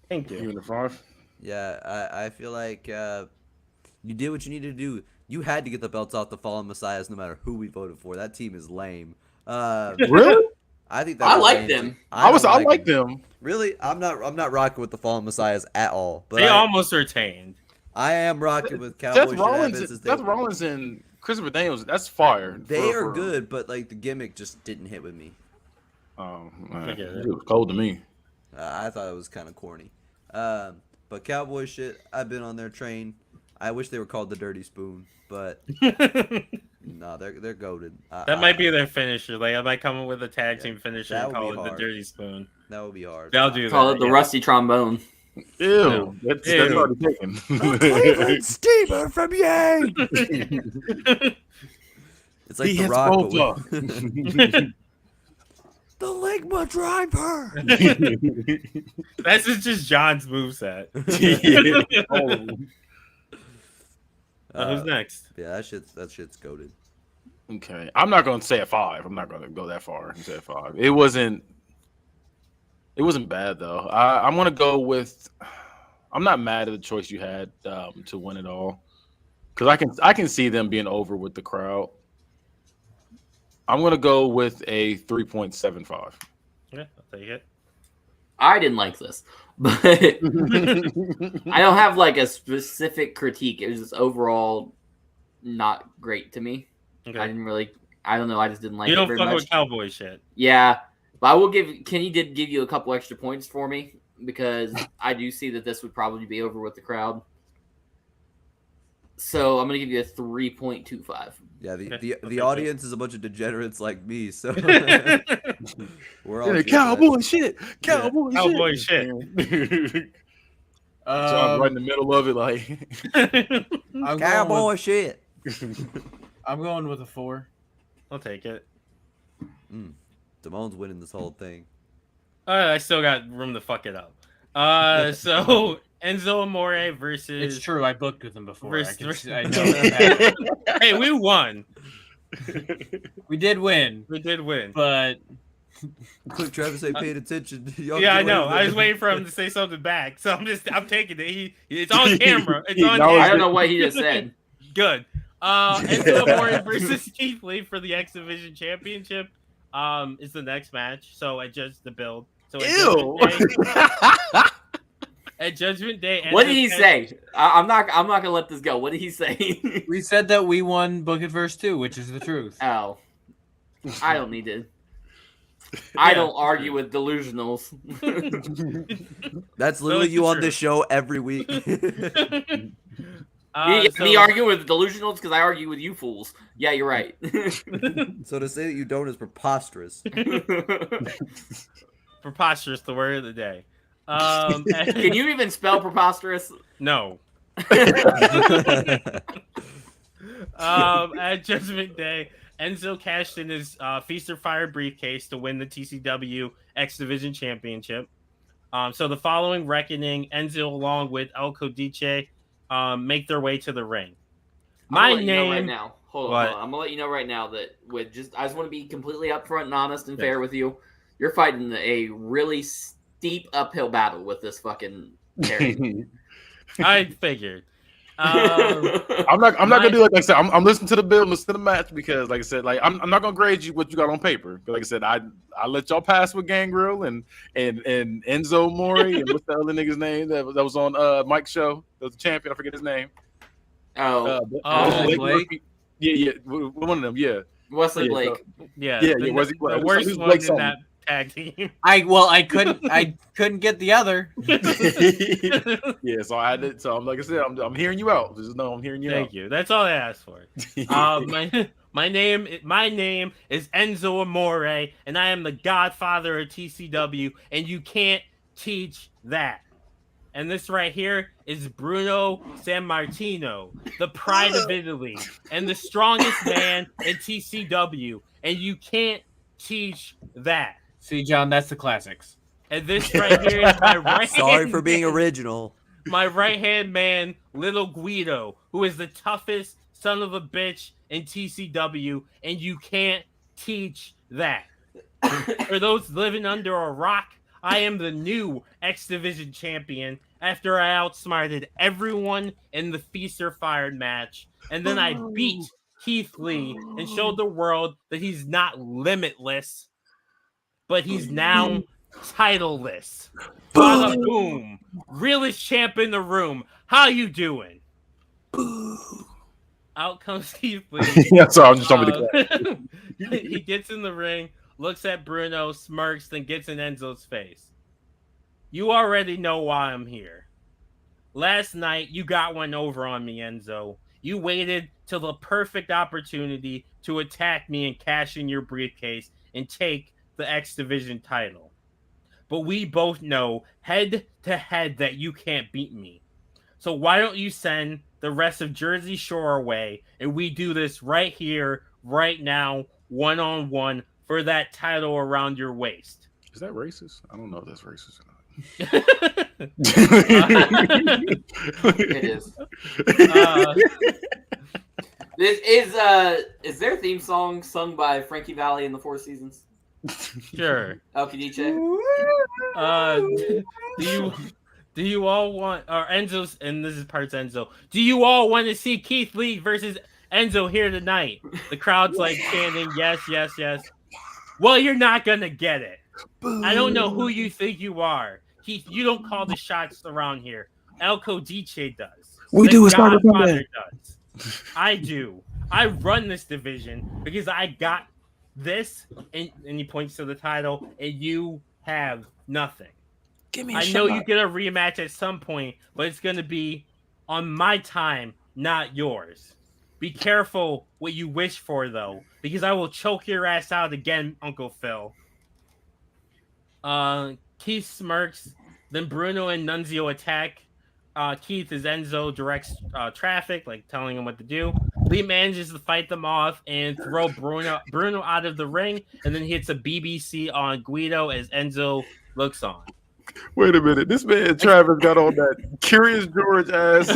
Thank you. Give it a 5. Yeah, I feel like you did what you needed to do. You had to get the belts off the Fallen Messiahs no matter who we voted for. That team is lame. Really? I think I like them. I don't like them. Really? I'm not rocking with the Fallen Messiahs at all. But They almost retained. I am rocking with Cowboy Seth Rollins and Christopher Daniels. That's fire. They are good, but like the gimmick just didn't hit with me. Oh, man. I get it. It was cold to me. I thought it was kind of corny. But Cowboy shit, I've been on their train. I wish they were called the Dirty Spoon, but no, they're goated. That might be their finisher. Like I might come up with a tag team finisher that and would call be it the hard. Dirty Spoon. That would be hard. They'll do Call that. it the Rusty Trombone. Ew. No. That's Ew. already taken. Cleveland Steamer from Yang. It's like He the hits Rock, both but with the Ligma Driver. That's just John's moveset. Who's next? Yeah, that shit's goated. Okay, I'm not gonna say a 5. I'm not gonna go that far and say a 5. It wasn't bad though. I'm gonna go with. I'm not mad at the choice you had to win it all, because I can see them being over with the crowd. I'm gonna go with a 3.75. Yeah, I'll take it. I didn't like this, but I don't have like a specific critique. It was just overall not great to me. Okay. I didn't really. I don't know. I just didn't like You it don't very fuck much. with cowboy shit. Yeah, but I will give Kenny did give you a couple extra points for me because I do see that this would probably be over with the crowd. So I'm gonna give you a 3.25. Yeah, Okay, the okay. audience is a bunch of degenerates like me, so we're all Yeah, good cowboy at shit. Cowboy Cowboy shit. shit. John's right in the middle of it, like. it. I'm Cowboy shit. I'm going with a 4. I'll take it. Damone's winning this whole thing. I still got room to fuck it up. So Enzo Amore versus. It's true. I booked with him before. I know Versus- that. Hey, we won. We did win, We did win. but Quick, Travis ain't paying attention. Yeah, I know. I was waiting for him to say something back, so I'm taking it. It's on camera. It's on That was I camera. don't know what he just said. Good. Enzo Amore versus Keith Lee for the X Division Championship is the next match. So I judged the build. So at Judgment Day, What did he say? I'm not gonna let this go. What did he say? we said that we won Book It Verse 2, which is the truth. Oh, I don't need to. I don't argue with delusionals. That's literally it's you the on truth. this show every week. Me arguing with delusionals because I argue with you fools. Yeah, you're right. So to say that you don't is preposterous. Preposterous, the word of the day. Can you even spell preposterous? No. At Judgment Day, Enzo cashed in his Feast or Fire briefcase to win the TCW X Division Championship. So the following reckoning, Enzo along with El Codice make their way to the ring. My name right now. Hold on. I'm gonna let you know right now that I just want to be completely upfront and honest and fair with you. You're fighting a really steep uphill battle with this fucking character. I figured. I'm not gonna do like I said. I'm listening to the build, listen to the match because, like I said, like I'm not gonna grade you what you got on paper. Like I said, I let y'all pass with Gangrel and Enzo Mori and what's the other nigga's name that was on Mike's show? That was the champion. I forget his name. Wesley Blake? Yeah, one of them. Yeah, Wesley Blake. Yeah, Yeah, the Wesley Blake. worst Who's one Blake in something? that tag team. I couldn't get the other. Yeah, so I did. So I'm like I said, I'm hearing you out. Just know I'm hearing you out. Thank you. That's all I asked for. My name is Enzo Amore, and I am the godfather of TCW, and you can't teach that. And this right here is Bruno Sammartino, the pride of Italy, and the strongest man in TCW, and you can't teach that. See, John, that's the classics. And this right here is my right Sorry for being original. My right-hand man, Little Guido, who is the toughest son of a bitch in TCW, and you can't teach that. For those living under a rock, I am the new X Division champion after I outsmarted everyone in the Feast or Fired match, and then I beat Keith Lee and showed the world that he's not limitless, but he's now titleless. Bada boom. Realest champ in the room. How you doing? Out comes Keith Lee. Yeah, sorry, I'm just trying to He gets in the ring, looks at Bruno, smirks, then gets in Enzo's face. You already know why I'm here. Last night, you got one over on me, Enzo. You waited till the perfect opportunity to attack me and cash in your briefcase and take the X Division title. But we both know head to head that you can't beat me. So why don't you send the rest of Jersey Shore away and we do this right here, right now, one-on-one for that title around your waist? Is that racist? I don't know if that's racist or not. It is. This is their theme song sung by Frankie Valli in the Four Seasons? Sure. Alcadice. Do you all want, or Enzo's, and this is parts Enzo, do you all want to see Keith Lee versus Enzo here tonight? The crowd's like chanting, yes, yes, yes. Well, you're not going to get it. I don't know who you think you are. Keith, you don't call the shots around here. Alcadice does. We do as Godfather does. I do. I run this division because I got this, and he points to the title, and you have nothing. Give me I know you get a rematch at some point, but it's going to be on my time, not yours. Be careful what you wish for, though, because I will choke your ass out again, Uncle Phil. Keith smirks. Then Bruno and Nunzio attack. Keith, as Enzo directs traffic, like telling him what to do. Lee manages to fight them off and throw Bruno out of the ring, and then hits a BBC on Guido as Enzo looks on. Wait a minute. This man Travis got on that Curious George ass.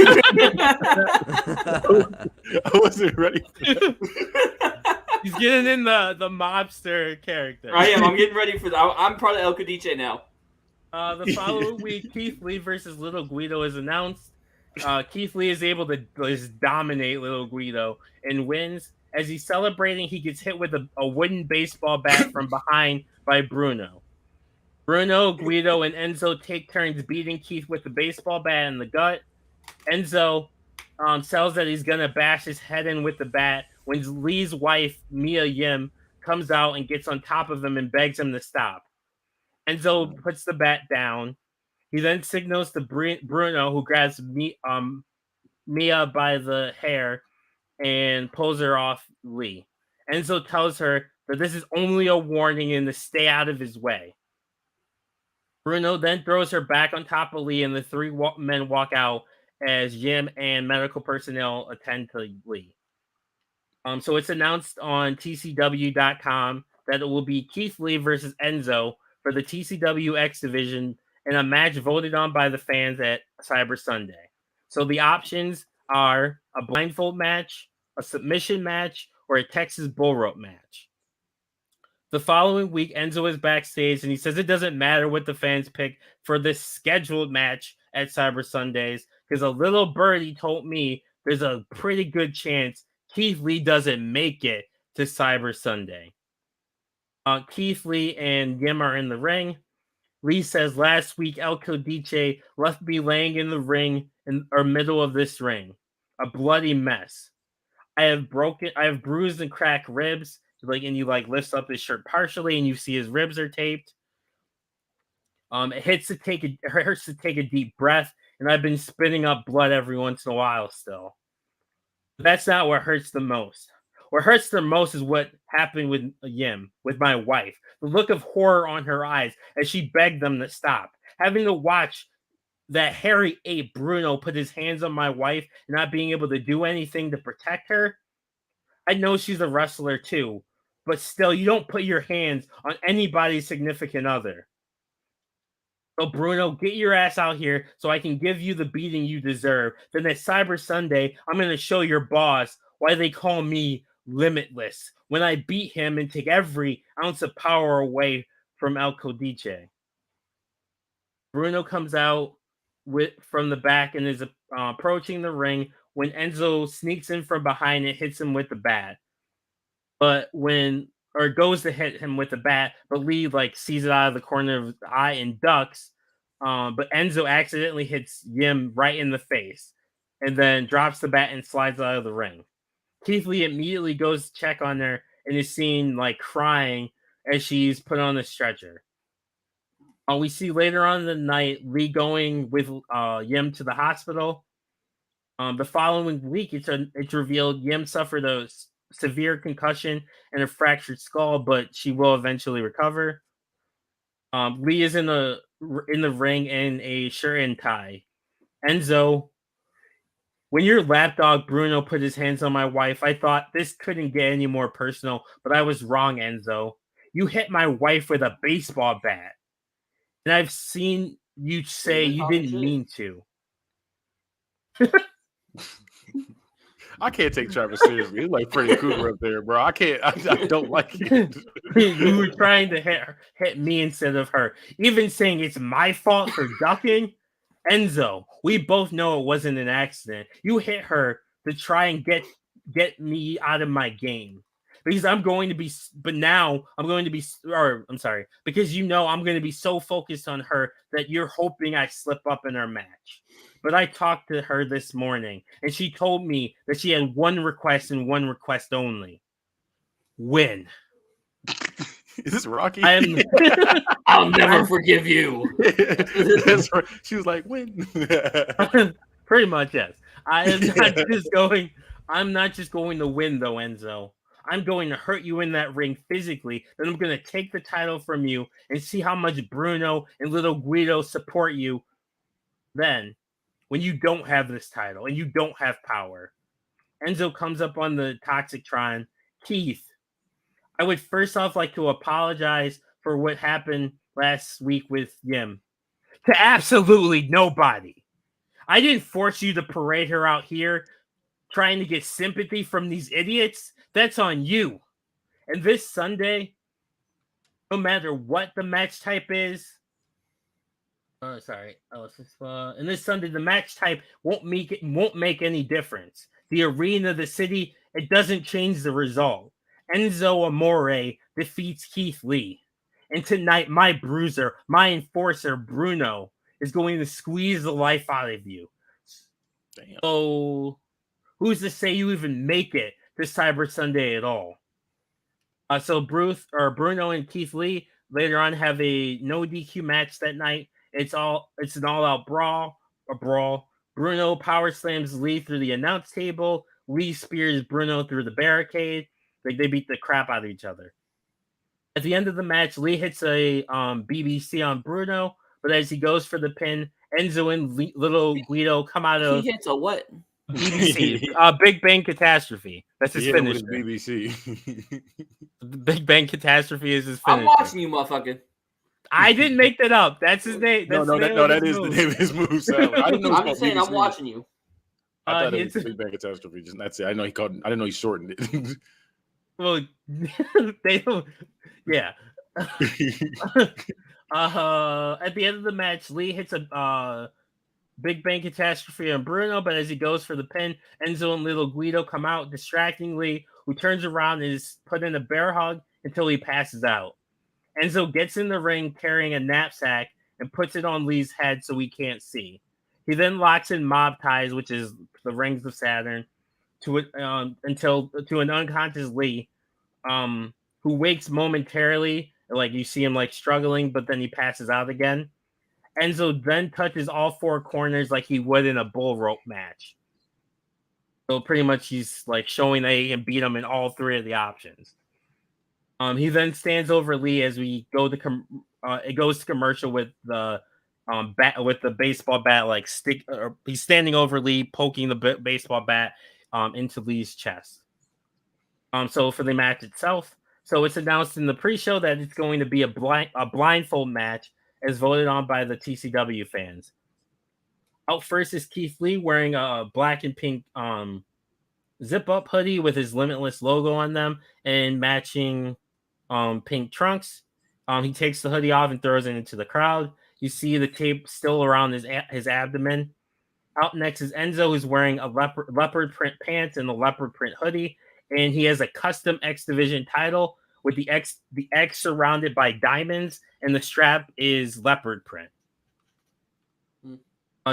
I wasn't ready for that. He's getting in the mobster character. I am. I'm getting ready for that. I'm part of El Cadice now. The following week, Keith Lee versus Little Guido is announced. Keith Lee is able to just dominate Little Guido and wins. As he's celebrating, he gets hit with a wooden baseball bat from behind by Bruno. Bruno, Guido, and Enzo take turns beating Keith with the baseball bat in the gut. Enzo tells that he's going to bash his head in with the bat when Lee's wife, Mia Yim, comes out and gets on top of him and begs him to stop. Enzo puts the bat down. He then signals to Bruno, who grabs Mia by the hair and pulls her off Lee. Enzo tells her that this is only a warning and to stay out of his way. Bruno then throws her back on top of Lee, and the three men walk out as Yim and medical personnel attend to Lee. So it's announced on TCW.com that it will be Keith Lee versus Enzo for the TCW X Division in a match voted on by the fans at Cyber Sunday. So the options are a blindfold match, a submission match, or a Texas bull rope match. The following week, Enzo is backstage, and he says it doesn't matter what the fans pick for this scheduled match at Cyber Sundays, because a little birdie told me there's a pretty good chance Keith Lee doesn't make it to Cyber Sunday. Keith Lee and Yim are in the ring. Lee says last week El Codice left me laying in the ring or middle of this ring, a bloody mess. I have bruised and cracked ribs, and you like lifts up his shirt partially, and you see his ribs are taped. It hurts to take a deep breath, and I've been spitting up blood every once in a while still. But that's not what hurts the most. What hurts the most is what happened with Yim, with my wife. The look of horror on her eyes as she begged them to stop. Having to watch that hairy ape Bruno put his hands on my wife and not being able to do anything to protect her. I know she's a wrestler too, but still, you don't put your hands on anybody's significant other. So Bruno, get your ass out here so I can give you the beating you deserve. Then at Cyber Sunday, I'm going to show your boss why they call me Limitless when I beat him and take every ounce of power away from El Codice. Bruno comes out from the back and is approaching the ring when Enzo sneaks in from behind and hits him with the bat. Goes to hit him with the bat, but Lee sees it out of the corner of his eye and ducks. But Enzo accidentally hits Yim right in the face and then drops the bat and slides out of the ring. Keith Lee immediately goes to check on her and is seen crying as she's put on the stretcher. We see later on in the night Lee going with Yim to the hospital. The following week, it's revealed Yim suffered a severe concussion and a fractured skull, but she will eventually recover. Lee is in the ring in a shirt and tie. Enzo, when your lapdog Bruno put his hands on my wife, I thought this couldn't get any more personal, but I was wrong, Enzo. You hit my wife with a baseball bat. And I've seen you say you didn't mean to. I can't take Travis seriously. He's like Freddy Krueger up there, bro. I can't. I don't like it. You were trying to hit me instead of her. Even saying it's my fault for ducking. Enzo, we both know it wasn't an accident. You hit her to try and get me out of my game. Because I'm going to be so focused on her that you're hoping I slip up in our match. But I talked to her this morning, and she told me that she had one request and one request only. Win. Is this Rocky? I'll never forgive you. That's right. She was like, win. Pretty much, yes. I'm not just going to win, though, Enzo. I'm going to hurt you in that ring physically. Then I'm going to take the title from you and see how much Bruno and Little Guido support you. Then, when you don't have this title and you don't have power, Enzo comes up on the Toxictron. Keith, I would first off like to apologize for what happened last week with Yim. To absolutely nobody. I didn't force you to parade her out here trying to get sympathy from these idiots. That's on you. And this Sunday, no matter what the match type is, and this Sunday the match type won't make any difference. The arena, the city, it doesn't change the result. Enzo Amore defeats Keith Lee. And tonight, my bruiser, my enforcer, Bruno, is going to squeeze the life out of you. Damn. So, who's to say you even make it to Cyber Sunday at all? So Bruno and Keith Lee later on have a no DQ match that night. It's an all-out brawl. Bruno power slams Lee through the announce table. Lee spears Bruno through the barricade. They beat the crap out of each other. At the end of the match, Lee hits a BBC on Bruno, but as he goes for the pin, Enzo and Little Guido come out of... He hits a what? BBC. Big Bang Catastrophe. That's his finisher. BBC. The Big Bang Catastrophe is his finisher. I'm watching you, motherfucker. I didn't make that up. That's his name. That is the name of his move. I'm just saying, I'm watching you. I thought it was Big Bang Catastrophe. Just that's it. I didn't know he shortened it. Well, they don't. Yeah. At the end of the match, Lee hits a Big Bang Catastrophe on Bruno, but as he goes for the pin, Enzo and Little Guido come out distractingly, who turns around and is put in a bear hug until he passes out. Enzo gets in the ring carrying a knapsack and puts it on Lee's head so he can't see. He then locks in mob ties, which is the rings of Saturn, to an unconscious Lee. who wakes momentarily. Like you see him like struggling, but then he passes out again. Enzo then touches all 4 corners like he would in a bull rope match. So pretty much he's like showing that he can beat him in all 3 of the options. He then stands over Lee as we go to it goes to commercial with the bat with the baseball bat like stick. He's standing over Lee, poking the baseball bat into Lee's chest. So for the match itself, so it's announced in the pre-show that it's going to be a blindfold match, as voted on by the TCW fans. Out first is Keith Lee wearing a black and pink zip-up hoodie with his Limitless logo on them and matching pink trunks. He takes the hoodie off and throws it into the crowd. You see the tape still around his abdomen. Out next is Enzo, who's wearing a leopard print pants and a leopard print hoodie, and he has a custom X Division title with the X surrounded by diamonds, and the strap is leopard print.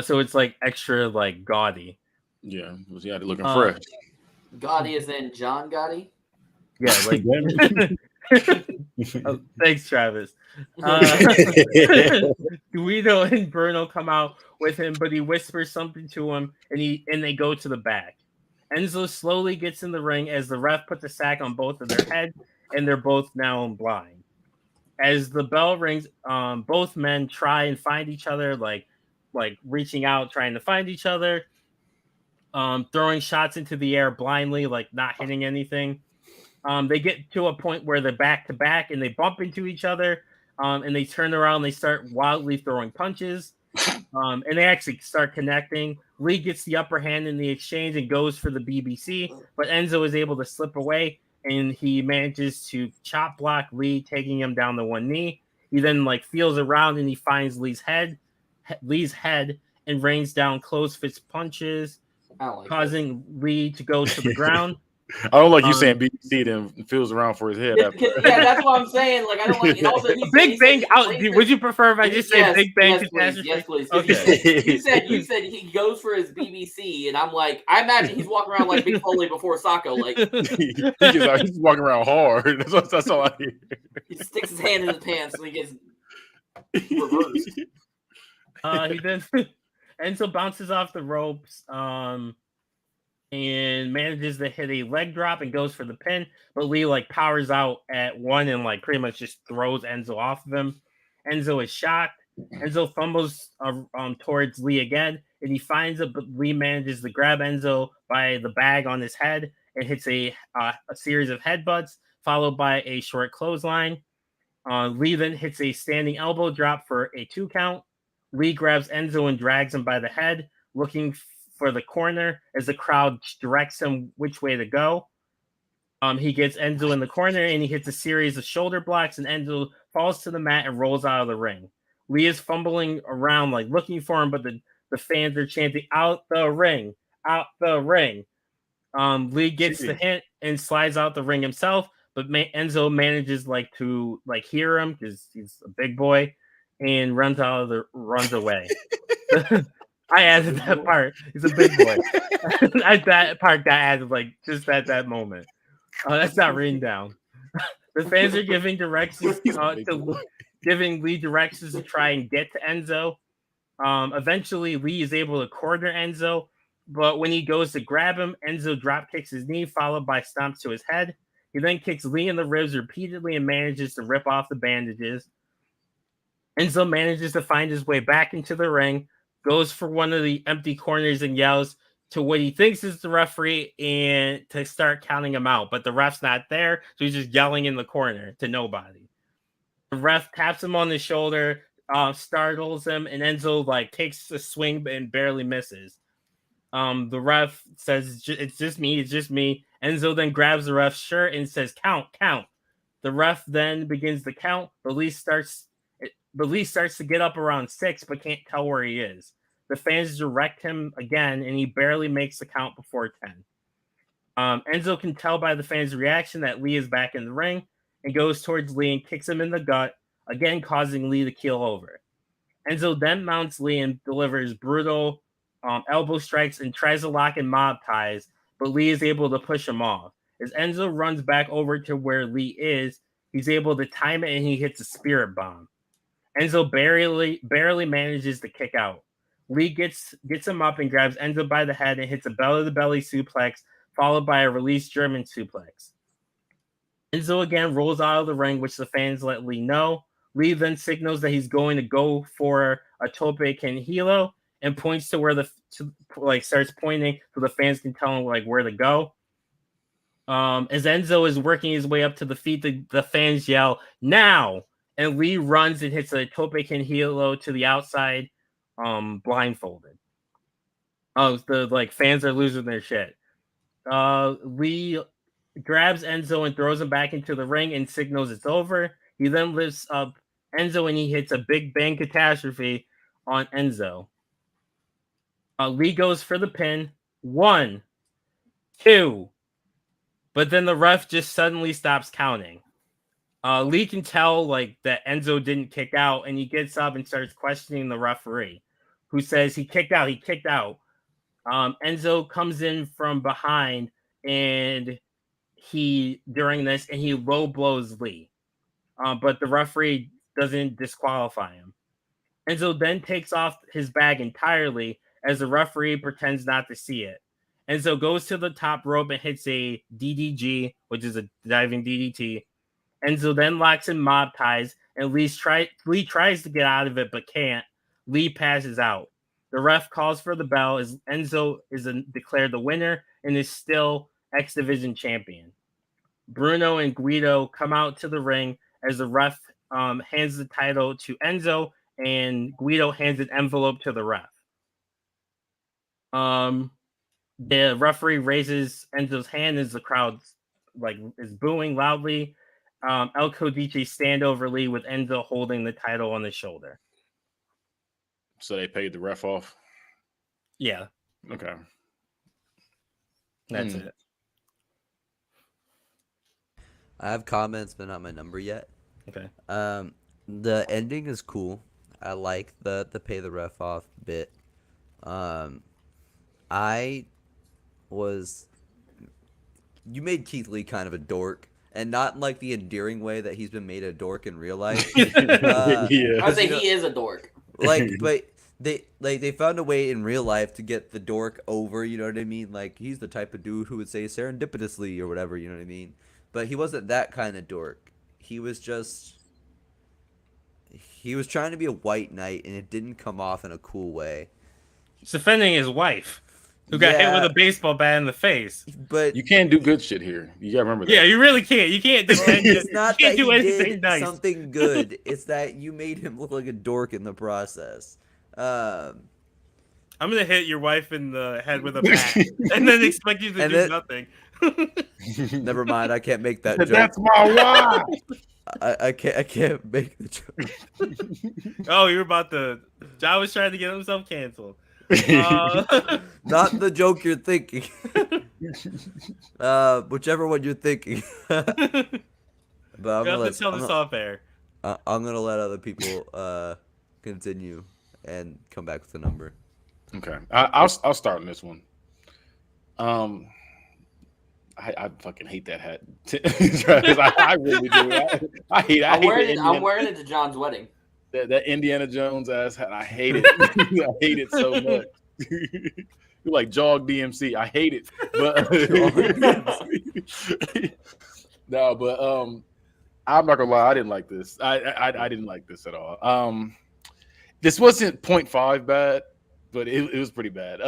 So it's like extra like gaudy. Yeah, was looking fresh. Gotti is in John Gotti. Yeah, like oh, thanks, Travis. Guido and Bruno come out with him, but he whispers something to him, and they go to the back. Enzo slowly gets in the ring as the ref puts a sack on both of their heads, and they're both now blind. As the bell rings, both men try and find each other, like reaching out, trying to find each other, throwing shots into the air blindly, like not hitting anything. They get to a point where they're back to back and they bump into each other, and they turn around and they start wildly throwing punches, and they actually start connecting. Lee gets the upper hand in the exchange and goes for the BBC, but Enzo is able to slip away, and he manages to chop block Lee, taking him down to one knee. He then like feels around and he finds Lee's head, and rains down close fist punches, causing Lee to go to the ground. I don't like you saying BBC then feels around for his head. Yeah, that's what I'm saying. Like I don't like. And also, Big Bang. Would you prefer if I just say Big Bang? Yes, please. Okay. You said he goes for his BBC, and I'm like, I imagine he's walking around like Big Foley before Sacco. Like he's walking around hard. That's all I hear. He sticks his hand in his pants and he gets reversed. He then Enzo bounces off the ropes. And manages to hit a leg drop and goes for the pin, but Lee like powers out at one and like pretty much just throws Enzo off of him. Enzo is shocked. Enzo fumbles towards Lee again, and he finds it, but Lee manages to grab Enzo by the bag on his head and hits a series of headbutts, followed by a short clothesline. Lee then hits a standing elbow drop for a 2 count. Lee grabs Enzo and drags him by the head, looking for the corner as the crowd directs him which way to go. He gets Enzo in the corner and he hits a series of shoulder blocks, and Enzo falls to the mat and rolls out of the ring. Lee is fumbling around like looking for him, but the fans are chanting out the ring, out the ring. Lee gets the hint and slides out the ring himself, but Enzo manages to hear him because he's a big boy and runs away. I added that part. He's a big boy. That part got added just at that moment. That's not written down. The fans are giving directions giving Lee directions to try and get to Enzo. Eventually, Lee is able to corner Enzo, but when he goes to grab him, Enzo drop kicks his knee, followed by stomps to his head. He then kicks Lee in the ribs repeatedly and manages to rip off the bandages. Enzo manages to find his way back into the ring, goes for one of the empty corners and yells to what he thinks is the referee and to start counting him out. But the ref's not there, so he's just yelling in the corner to nobody. The ref taps him on the shoulder, startles him, and Enzo takes a swing and barely misses. The ref says, it's just me. Enzo then grabs the ref's shirt and says, count. The ref then begins the count. Lee starts to get up around 6, but can't tell where he is. The fans direct him again, and he barely makes the count before 10. Enzo can tell by the fans' reaction that Lee is back in the ring and goes towards Lee and kicks him in the gut, again causing Lee to keel over. Enzo then mounts Lee and delivers brutal elbow strikes and tries to lock in mob ties, but Lee is able to push him off. As Enzo runs back over to where Lee is, he's able to time it and he hits a spirit bomb. Enzo barely manages to kick out. Lee gets him up and grabs Enzo by the head and hits a belly-to-belly suplex, followed by a released German suplex. Enzo again rolls out of the ring, which the fans let Lee know. Lee then signals that he's going to go for a tope con hilo and points to where starts pointing so the fans can tell him like where to go. As Enzo is working his way up to the feet, the fans yell now, and Lee runs and hits a tope con hilo to the outside, blindfolded. The fans are losing their shit. Lee grabs Enzo and throws him back into the ring and signals it's over. He then lifts up Enzo and he hits a big bang catastrophe on Enzo. Lee goes for the pin. 1, 2. But then the ref just suddenly stops counting. Lee can tell that Enzo didn't kick out, and he gets up and starts questioning the referee, who says he kicked out. Enzo comes in from behind and he low blows Lee. But the referee doesn't disqualify him. Enzo then takes off his bag entirely as the referee pretends not to see it. Enzo goes to the top rope and hits a DDG, which is a diving DDT. Enzo then locks in mob ties, and Lee tries to get out of it but can't. Lee passes out. The ref calls for the bell as Enzo is declared the winner and is still X Division champion. Bruno and Guido come out to the ring as the ref hands the title to Enzo, and Guido hands an envelope to the ref. The referee raises Enzo's hand as the crowd is booing loudly. El Codice stand over Lee with Enzo holding the title on his shoulder. So they paid the ref off? Yeah. Okay. That's it. I have comments, but not my number yet. Okay. The ending is cool. I like the pay the ref off bit. You made Keith Lee kind of a dork, and not in like the endearing way that he's been made a dork in real life. Yeah. I would say he is a dork. But they found a way in real life to get the dork over. You know what I mean? Like he's the type of dude who would say serendipitously or whatever. You know what I mean? But he wasn't that kind of dork. He was trying to be a white knight, and it didn't come off in a cool way. He's defending his wife, who got hit with a baseball bat in the face. But you can't do good shit here. You gotta remember that. Yeah, you really can't. You can't defend it. It's not you can't that do he anything did nice. something good. It's that you made him look like a dork in the process. I'm gonna hit your wife in the head with a bat, and then expect you to do nothing. Never mind. I can't make that joke. That's my wife. I can't make the joke. Oh, you're about to. John was trying to get himself canceled. Not the joke you're thinking. Whichever one you're thinking. But I'm gonna tell this off air. I'm gonna let other people continue and come back with the number. Okay, I'll start on this one. I fucking hate that hat. I really do. I hate it. I'm wearing it to John's wedding. That Indiana Jones ass hat. I hate it. I hate it so much. You're like Jog DMC. I hate it. But no, but I'm not gonna lie. I didn't like this. I didn't like this at all. This wasn't 0.5 bad, but it was pretty bad.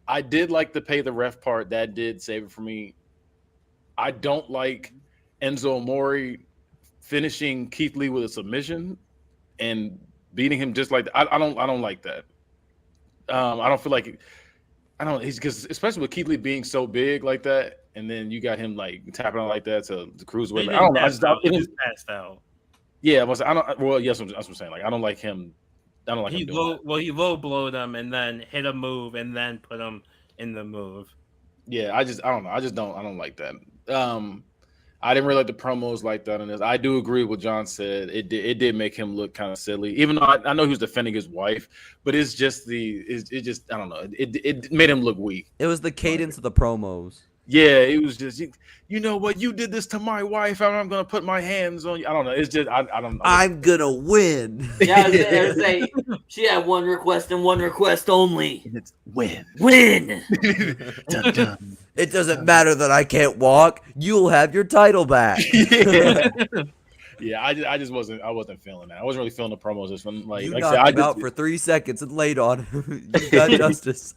I did like the pay the ref part. That did save it for me. I don't like Enzo Amore finishing Keith Lee with a submission and beating him just like that. I don't like that. I don't feel like he's because especially with Keith Lee being so big like that, and then you got him like tapping on like that to the cruiserweight. I don't know. He just passed out. Yeah, I don't. Well, yes, that's what I'm saying. Like I don't like him. I don't like him doing that. Well, he low blowed him and then hit a move and then put him in the move. Yeah, I don't know. I don't like that. I didn't really like the promos like that on this. I do agree with what John said. It did make him look kind of silly, even though I know he was defending his wife, but it just I don't know. It made him look weak. It was the cadence of the promos. Yeah, it was just you know what, you did this to my wife, and I'm gonna put my hands on you. I don't know. It's just I don't. I'm gonna win. Yeah, I was say she had one request and one request only. It's win. Win. Dun, dun. It doesn't matter that I can't walk. You'll have your title back. Yeah, I just wasn't feeling that. I wasn't really feeling the promos. This one, like You I knocked said, him out for 3 seconds and laid on him. You got justice.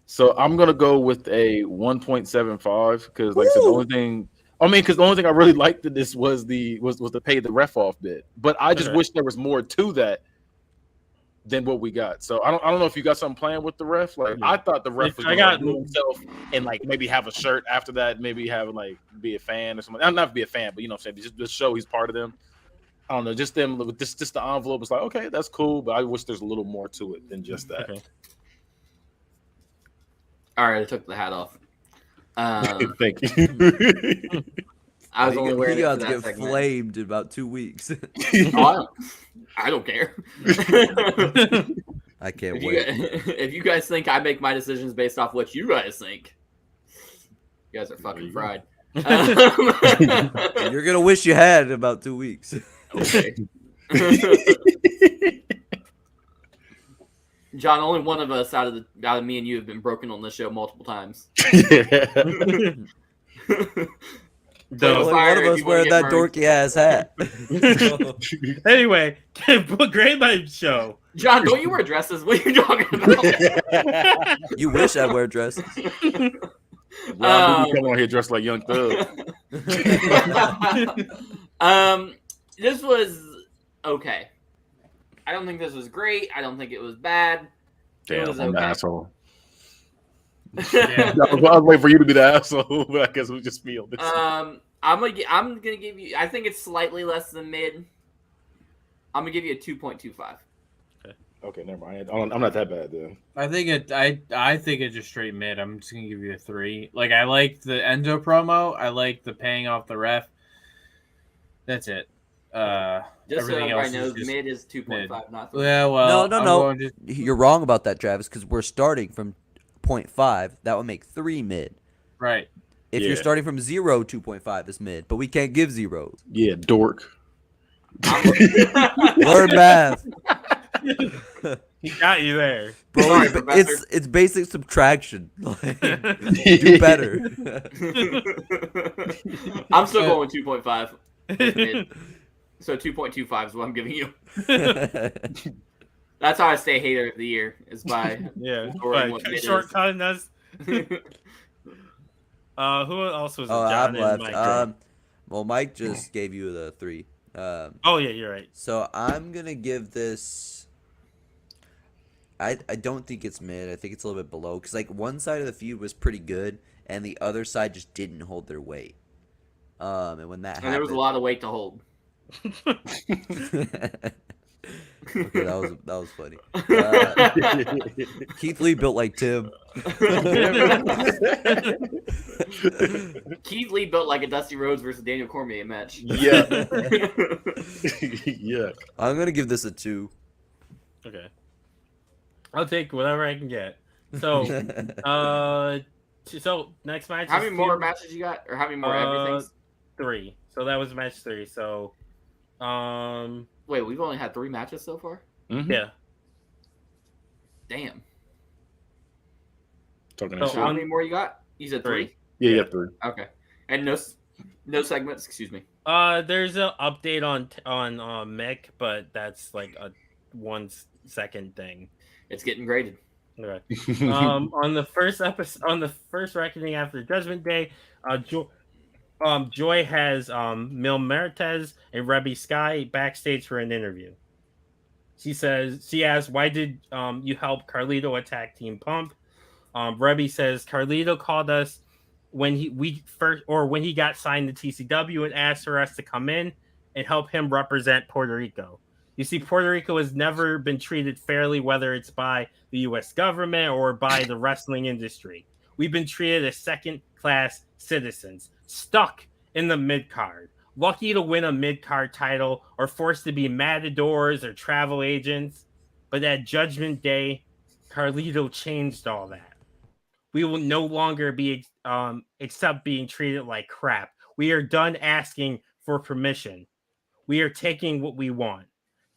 So I'm gonna go with a 1.75 because, like I said, the only thing I really liked in this was the pay the ref off bit. But I just wish there was more to that than what we got. So I don't know if you got something planned with the ref. Like I thought the ref was gonna do himself and like maybe have a shirt after that, maybe have like be a fan or something. I'm not to be a fan, but you know what I'm saying, just show he's part of them. I don't know, just them with just the envelope. It's like, okay, that's cool, but I wish there's a little more to it than just that. Okay. All right, I took the hat off. Thank you. I was only wearing He it got for to that get segment. flamed in about 2 weeks. Oh, I don't care. I can't If wait. if you guys think I make my decisions based off what you guys think, you guys are fucking fried. You're gonna wish you had in about 2 weeks. Okay. John, only one of us out of me and you have been broken on this show multiple times. Yeah. Only one of us wearing that dorky ass hat. Anyway, grade my show. John, don't you wear dresses? What are you talking about? You wish I wear dresses. Rob, you come on here dressed like Young Thug. This was okay. I don't think this was great. I don't think it was bad. Damn, It was I'm the okay. asshole. Yeah. I was waiting for you to be the asshole, but I guess it was just me on this. I'm gonna give you. I think it's slightly less than mid. I'm gonna give you a 2.25. Okay, never mind. I'm not that bad then. I think it's just straight mid. I'm just gonna give you a 3. Like I like the Enzo promo. I like the paying off the ref. That's it. Just so Everything everybody else is knows, just mid is 2.5, not 3. Yeah, well, No. I'm going to- You're wrong about that, Travis, because we're starting from 0.5. That would make 3 mid. right. If Yeah. you're starting from 0, 2.5 is mid, but we can't give zeros. Yeah, dork. Learn math. He got you there. Bro, Sorry, Professor. it's basic subtraction. Like, do better. I'm still going 2.5. Mid. So 2.25 is what I'm giving you. That's how I stay hater of the year, is by Yeah. scoring what mid is. Shortcutting us. Who else was it? Oh, John I'm and left. Mike? Well, Mike just gave you the 3. Oh yeah, you're right. So I'm gonna give this. I don't think it's mid. I think it's a little bit below because like one side of the feud was pretty good and the other side just didn't hold their weight. And when that And happened, there was a lot of weight to hold. Okay, that was funny. Keith Lee built like Tim. Keith Lee built like a Dusty Rhodes versus Daniel Cormier match. Yeah. Yeah. I'm gonna give this a 2. Okay. I'll take whatever I can get. So, so next match. How is many more feud- matches you got? Or how many more everythings? 3. So that was match 3. So, Wait, we've only had 3 matches so far? Mhm. yeah. Damn. Talking So that So shit. how many more you got? You said 3? Yeah, 3. Okay. And no segments, excuse me. There's an update on Mick, but that's like a 1 second thing. It's getting graded. Okay. On the first episode, on the first reckoning after Judgment Day, Joy has Mil Mertes and Rebby Sky backstage for an interview. She asks, "Why did you help Carlito attack Team Pump?" Rebby says, "Carlito called us when he got signed to TCW and asked for us to come in and help him represent Puerto Rico. You see, Puerto Rico has never been treated fairly, whether it's by the U.S. government or by the wrestling industry. We've been treated as second-class citizens, stuck in the mid-card, lucky to win a mid-card title or forced to be matadors or travel agents. But at Judgment Day, Carlito changed all that." We will no longer be accept being treated like crap. We are done asking for permission. We are taking what we want.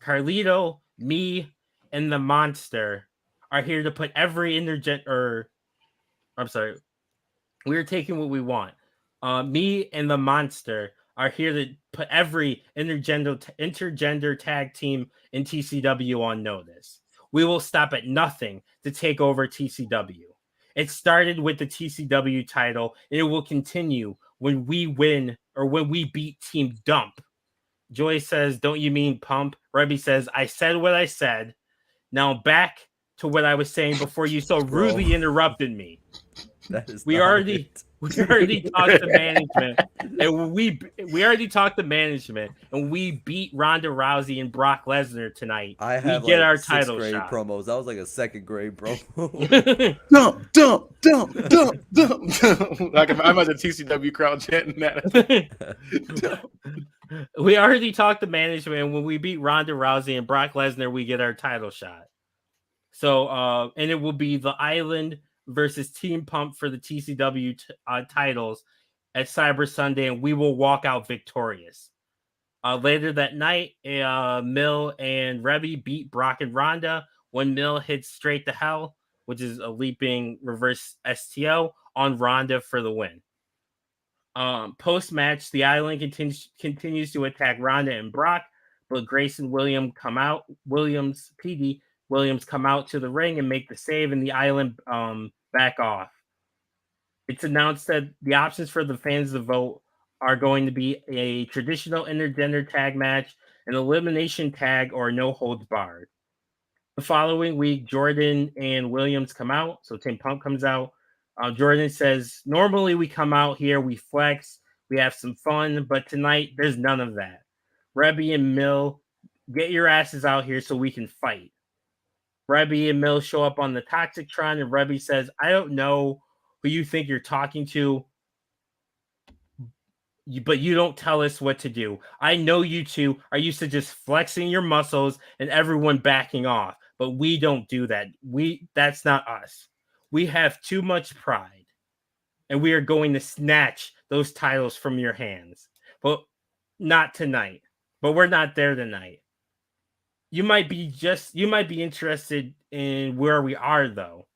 Carlito, me, and the monster are here to put every I'm sorry. We are taking what we want. Me and the monster are here to put every intergender tag team in TCW on notice. We will stop at nothing to take over TCW. It started with the TCW title, and it will continue when we win or when we beat Team Dump. Joy says, "Don't you mean pump?" Rebby says, "I said what I said. Now back to what I was saying before you so rudely interrupted me." That is We not already it. we already talked to management, and we already talked to management, and we beat Ronda Rousey and Brock Lesnar tonight. I We have get like our 6th title grade shot. promos. That was like a 2nd grade promo. Dump, dump, dump, dump, dump, dump. Like I'm at the TCW crowd chanting that. Dump. We already talked to management, and when we beat Ronda Rousey and Brock Lesnar, we get our title shot. So, and it will be the Island versus Team Pump for the TCW titles at Cyber Sunday, and we will walk out victorious. Later that night, Mill and Rebby beat Brock and Ronda when Mill hits straight to hell, which is a leaping reverse STO on Ronda for the win. Post match, the Island continues to attack Ronda and Brock, but Grace and Williams come out to the ring and make the save, and the Island back off. It's announced that the options for the fans to vote are going to be a traditional intergender tag match, an elimination tag, or no holds barred. The following week, Jordan and Williams come out, so Tim Pump comes out. Jordan says, "Normally we come out here, we flex, we have some fun, but tonight there's none of that. Rebby and Mill, get your asses out here so we can fight." Rebby and Mill show up on the Toxictron, and Rebby says, "I don't know who you think you're talking to, but you don't tell us what to do. I know you two are used to just flexing your muscles and everyone backing off, but we don't do that. That's not us. We have too much pride, and we are going to snatch those titles from your hands. But not tonight. But we're not there tonight. You might be interested in where we are though."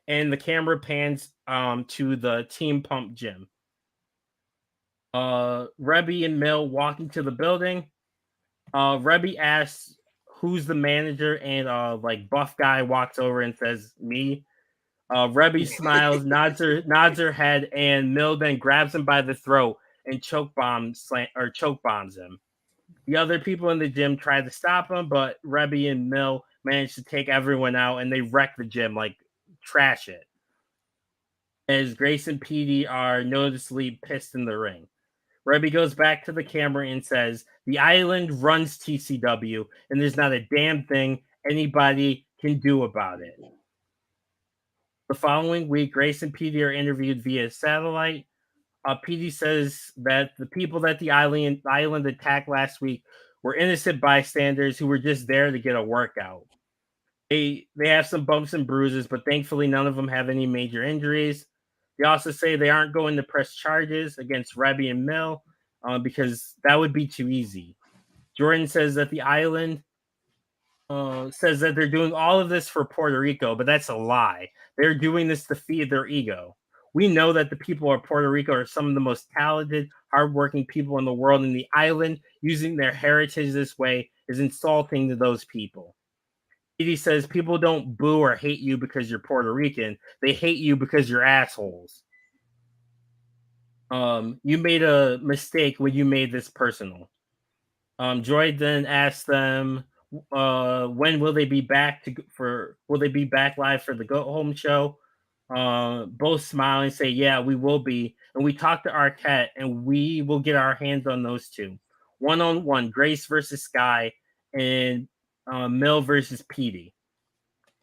And the camera pans to the Team Pump gym. Rebby and Mill walking to the building. Rebby asks who's the manager, and like buff guy walks over and says, "Me." Rebby smiles, nods her head, and Mill then grabs him by the throat and choke bombs him. The other people in the gym try to stop him, but Rebby and Mill manage to take everyone out, and they wreck the gym, like trash it. As Grace and Petey are noticeably pissed in the ring. Rebby goes back to the camera and says, "The Island runs TCW, and there's not a damn thing anybody can do about it." The following week, Grace and Petey are interviewed via satellite. Petey says that the people that the island attacked last week were innocent bystanders who were just there to get a workout. They have some bumps and bruises, but thankfully none of them have any major injuries. They also say they aren't going to press charges against Rebby and Mill because that would be too easy. Jordan says that the Island says that they're doing all of this for Puerto Rico, but that's a lie. They're doing this to feed their ego. We know that the people of Puerto Rico are some of the most talented, hardworking people in the world, and the Island using their heritage this way is insulting to those people. Petey says people don't boo or hate you because you're Puerto Rican. They hate you because you're assholes. You made a mistake when you made this personal. Joy then asks them when will they be back will they be back live for the Go Home show? Both smile and say, "Yeah, we will be." And we talk to Arquette, and we will get our hands on those two. 1-on-1, Grace versus Sky, and Mill versus Petey.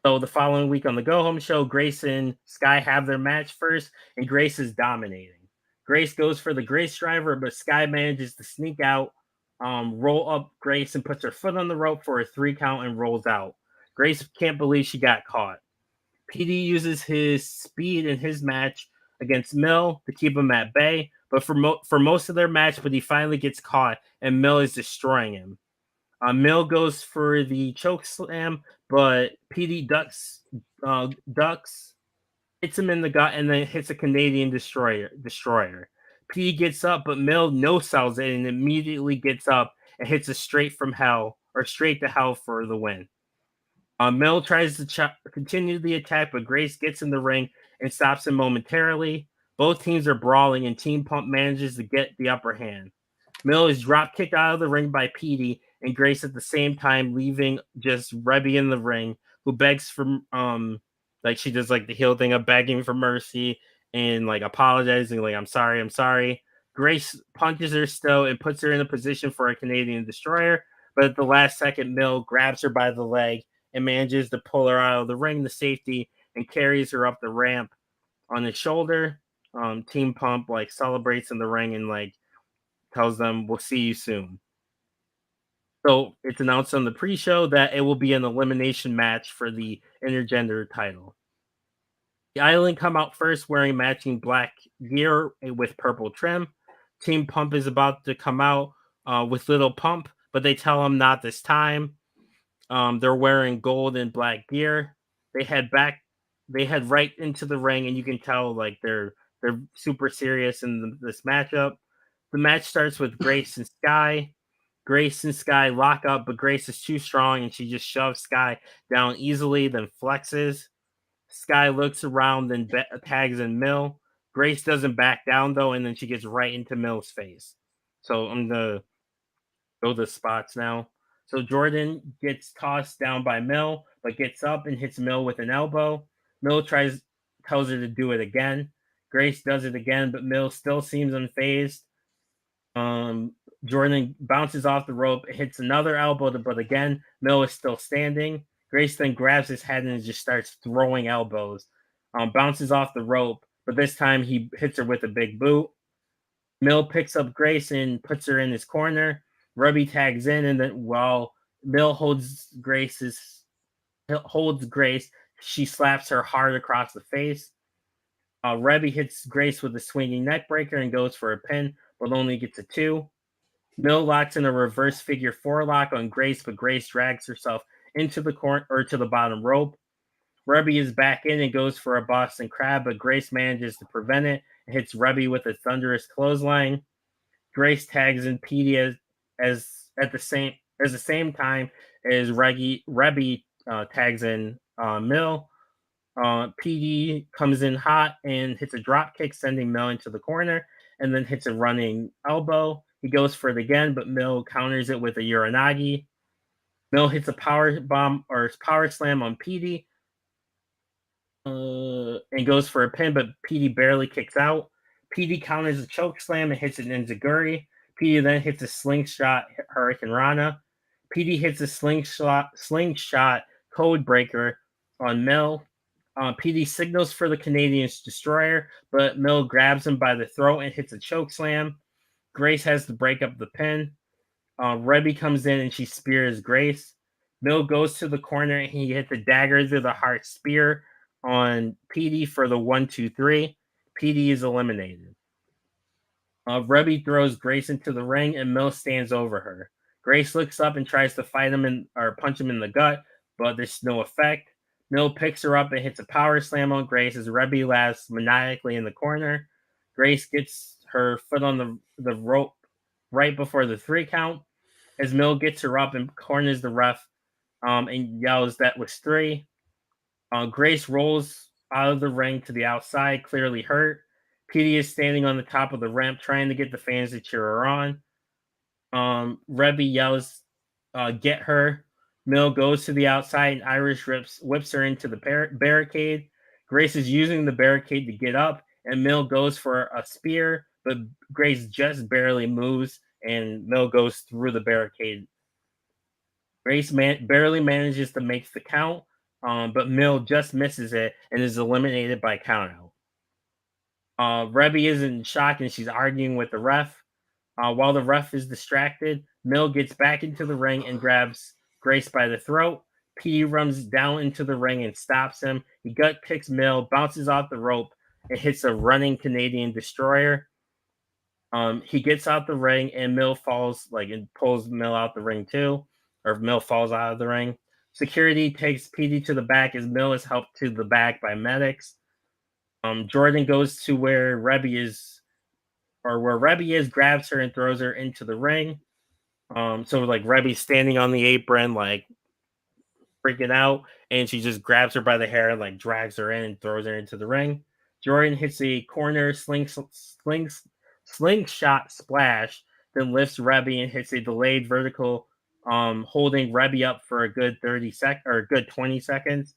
So the following week on the Go Home show, Grace and Sky have their match first, and Grace is dominating. Grace goes for the Grace driver, but Sky manages to sneak out, roll up Grace, and puts her foot on the rope for a 3 count and rolls out. Grace can't believe she got caught. PD uses his speed in his match against Mill to keep him at bay, but for most of their match, but he finally gets caught, and Mill is destroying him. Mill goes for the choke slam, but PD ducks, hits him in the gut, and then hits a Canadian destroyer. PD gets up, but Mill no-sells it and immediately gets up and hits a straight to hell for the win. Mill tries to continue the attack, but Grace gets in the ring and stops him momentarily. Both teams are brawling, and Team Pump manages to get the upper hand. Mill is drop kicked out of the ring by Petey and Grace at the same time, leaving just Rebby in the ring, who begs for like she does like the heel thing of begging for mercy and like apologizing, like I'm sorry. Grace punches her still and puts her in a position for a Canadian destroyer, but at the last second, Mill grabs her by the leg and manages to pull her out of the ring to safety and carries her up the ramp on his shoulder. Team Pump like celebrates in the ring and like tells them we'll see you soon. So it's announced on the pre-show that it will be an elimination match for the intergender title. The Island come out first wearing matching black gear with purple trim. Team Pump is about to come out with Little Pump, but they tell him not this time. They're wearing gold and black gear. They head right into the ring, and you can tell like they're super serious in this matchup. The match starts with Grace and Sky. Grace and Sky lock up, but Grace is too strong, and she just shoves Sky down easily, then flexes. Sky looks around, then tags in Mill. Grace doesn't back down though, and then she gets right into Mill's face. So I'm gonna go the spots now. So Jordan gets tossed down by Mill, but gets up and hits Mill with an elbow. Mill tells her to do it again. Grace does it again, but Mill still seems unfazed. Jordan bounces off the rope, hits another elbow, but again, Mill is still standing. Grace then grabs his head and just starts throwing elbows. Bounces off the rope, but this time he hits her with a big boot. Mill picks up Grace and puts her in his corner. Ruby tags in, and then while Mill holds Grace, she slaps her hard across the face. Rebby hits Grace with a swinging neck breaker and goes for a pin, but only gets a 2. Mill locks in a reverse figure 4 lock on Grace, but Grace drags herself into the corner or to the bottom rope. Rebby is back in and goes for a Boston Crab, but Grace manages to prevent it and hits Rebby with a thunderous clothesline. Grace tags in Petey as the same time as Rebby tags in Mill. PD comes in hot and hits a drop kick, sending Mill into the corner, and then hits a running elbow. He goes for it again, but Mill counters it with a Uranagi. Mill hits a power bomb or power slam on PD and goes for a pin, but PD barely kicks out. PD counters a choke slam and hits an enziguri. PD then hits a slingshot Hurricane Rana. PD hits a slingshot code breaker on Mill. PD signals for the Canadian's destroyer, but Mill grabs him by the throat and hits a choke slam. Grace has to break up the pin. Rebby comes in and she spears Grace. Mill goes to the corner and he hits a dagger through the heart spear on PD for the 1-2-3. PD is eliminated. Rebby throws Grace into the ring and Mill stands over her. Grace looks up and tries to fight him or punch him in the gut, but there's no effect. Mill picks her up and hits a power slam on Grace as Rebby laughs maniacally in the corner. Grace gets her foot on the rope right before the 3 count as Mill gets her up and corners the ref and yells that was 3. Grace rolls out of the ring to the outside, clearly hurt. PD is standing on the top of the ramp trying to get the fans to cheer her on. Rebby yells, get her. Mill goes to the outside and Irish whips her into the barricade. Grace is using the barricade to get up, and Mill goes for a spear, but Grace just barely moves, and Mill goes through the barricade. Grace barely manages to make the count, but Mill just misses it and is eliminated by countout. Rebby is in shock and she's arguing with the ref. While the ref is distracted, Mill gets back into the ring and grabs Grace by the throat. P runs down into the ring and stops him. He gut kicks Mill, bounces off the rope, and hits a running Canadian destroyer. He gets out the ring, and Mill falls, and pulls Mill out the ring too, or Mill falls out of the ring. Security takes PD to the back as Mill is helped to the back by medics. Jordan goes to where Rebby is, grabs her and throws her into the ring. So Rebby's standing on the apron, freaking out, and she just grabs her by the hair and drags her in and throws her into the ring. Jordan hits a corner slingshot splash, then lifts Rebby and hits a delayed vertical, holding Rebby up for a good 20 seconds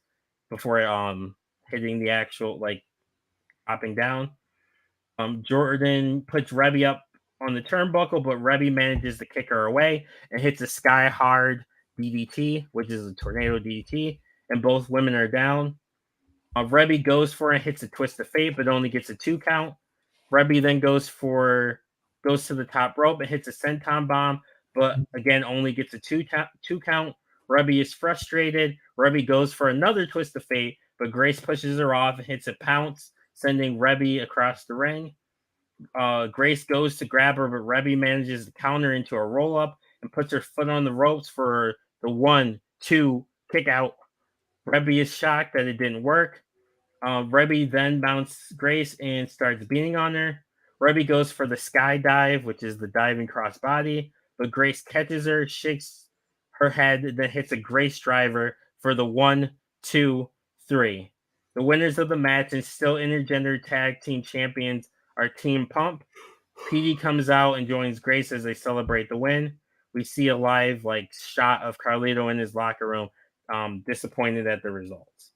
before hitting the actual dropping down. Jordan puts Rebby up on the turnbuckle, but Rebby manages to kick her away and hits a sky hard DDT, which is a tornado DDT, and both women are down. Rebby goes for and hits a twist of fate, but only gets a 2 count. Rebby then goes to the top rope and hits a senton bomb, but again only gets a 2 count. Rebby is frustrated. Rebby goes for another twist of fate, but Grace pushes her off and hits a pounce, sending Rebby across the ring. Grace goes to grab her, but Rebby manages to counter into a roll-up and puts her foot on the ropes for the 1-2 kick out. Rebby is shocked that it didn't work. Rebby then mounts Grace and starts beating on her. Rebby goes for the sky dive, which is the diving crossbody, but Grace catches her, shakes her head, then hits a Grace driver for the 1-2-3. The winners of the match and still intergender tag team champions are Team Pump. PD comes out and joins Grace as they celebrate the win. We see a live shot of Carlito in his locker room, disappointed at the results.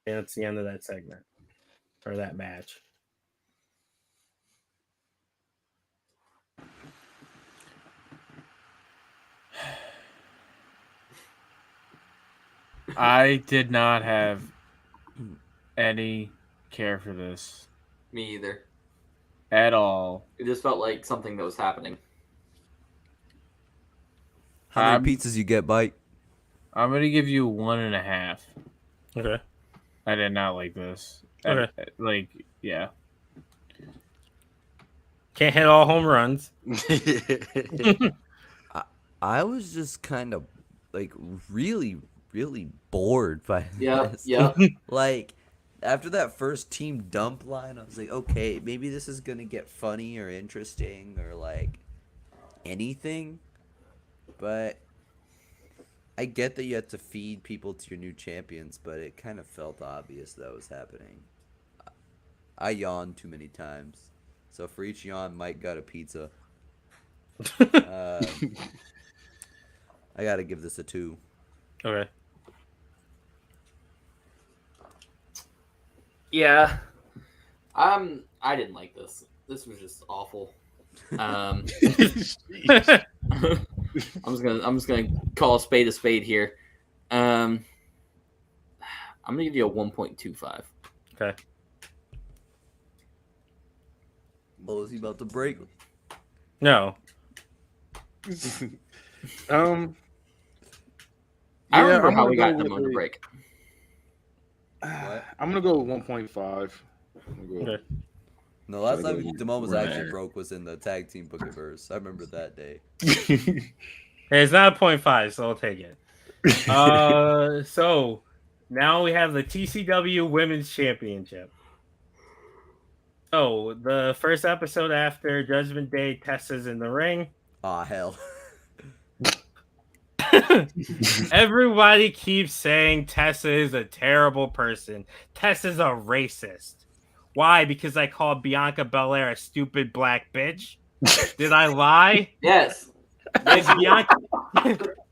And that's the end of that segment or that match. I did not have any care for this Me either. at all. It just felt like something that was happening. How many pizzas you get, Bite? I'm gonna give you 1.5. Okay. I did not like this. Okay. Yeah. Can't hit all home runs. I was just kind of really, really bored by this. Yeah. After that first team dump line, I was like, okay, maybe this is gonna get funny or interesting or anything. But I get that you have to feed people to your new champions, but it kind of felt obvious that was happening. I yawned too many times. So for each yawn, Mike got a pizza. I gotta give this a 2. Okay. Yeah. I didn't like this. This was just awful. I'm just gonna call a spade here. I'm gonna give you a 1.25. Okay. Oh, is he about to break? No. I don't remember how we got them on the break. What? I'm gonna go with 1.5. Okay. No, last Should I time go Damon was right? actually broke was in the tag team Booketverse. I remember that day. Hey, it's not a 0.5, so I'll take it. So now we have the TCW Women's Championship. So the first episode after Judgment Day, Tessa's in the ring. Aw, hell. Everybody keeps saying Tessa is a terrible person. Tessa's a racist. Why? Because I called Bianca Belair a stupid black bitch? Did I lie? Yes. Is Bianca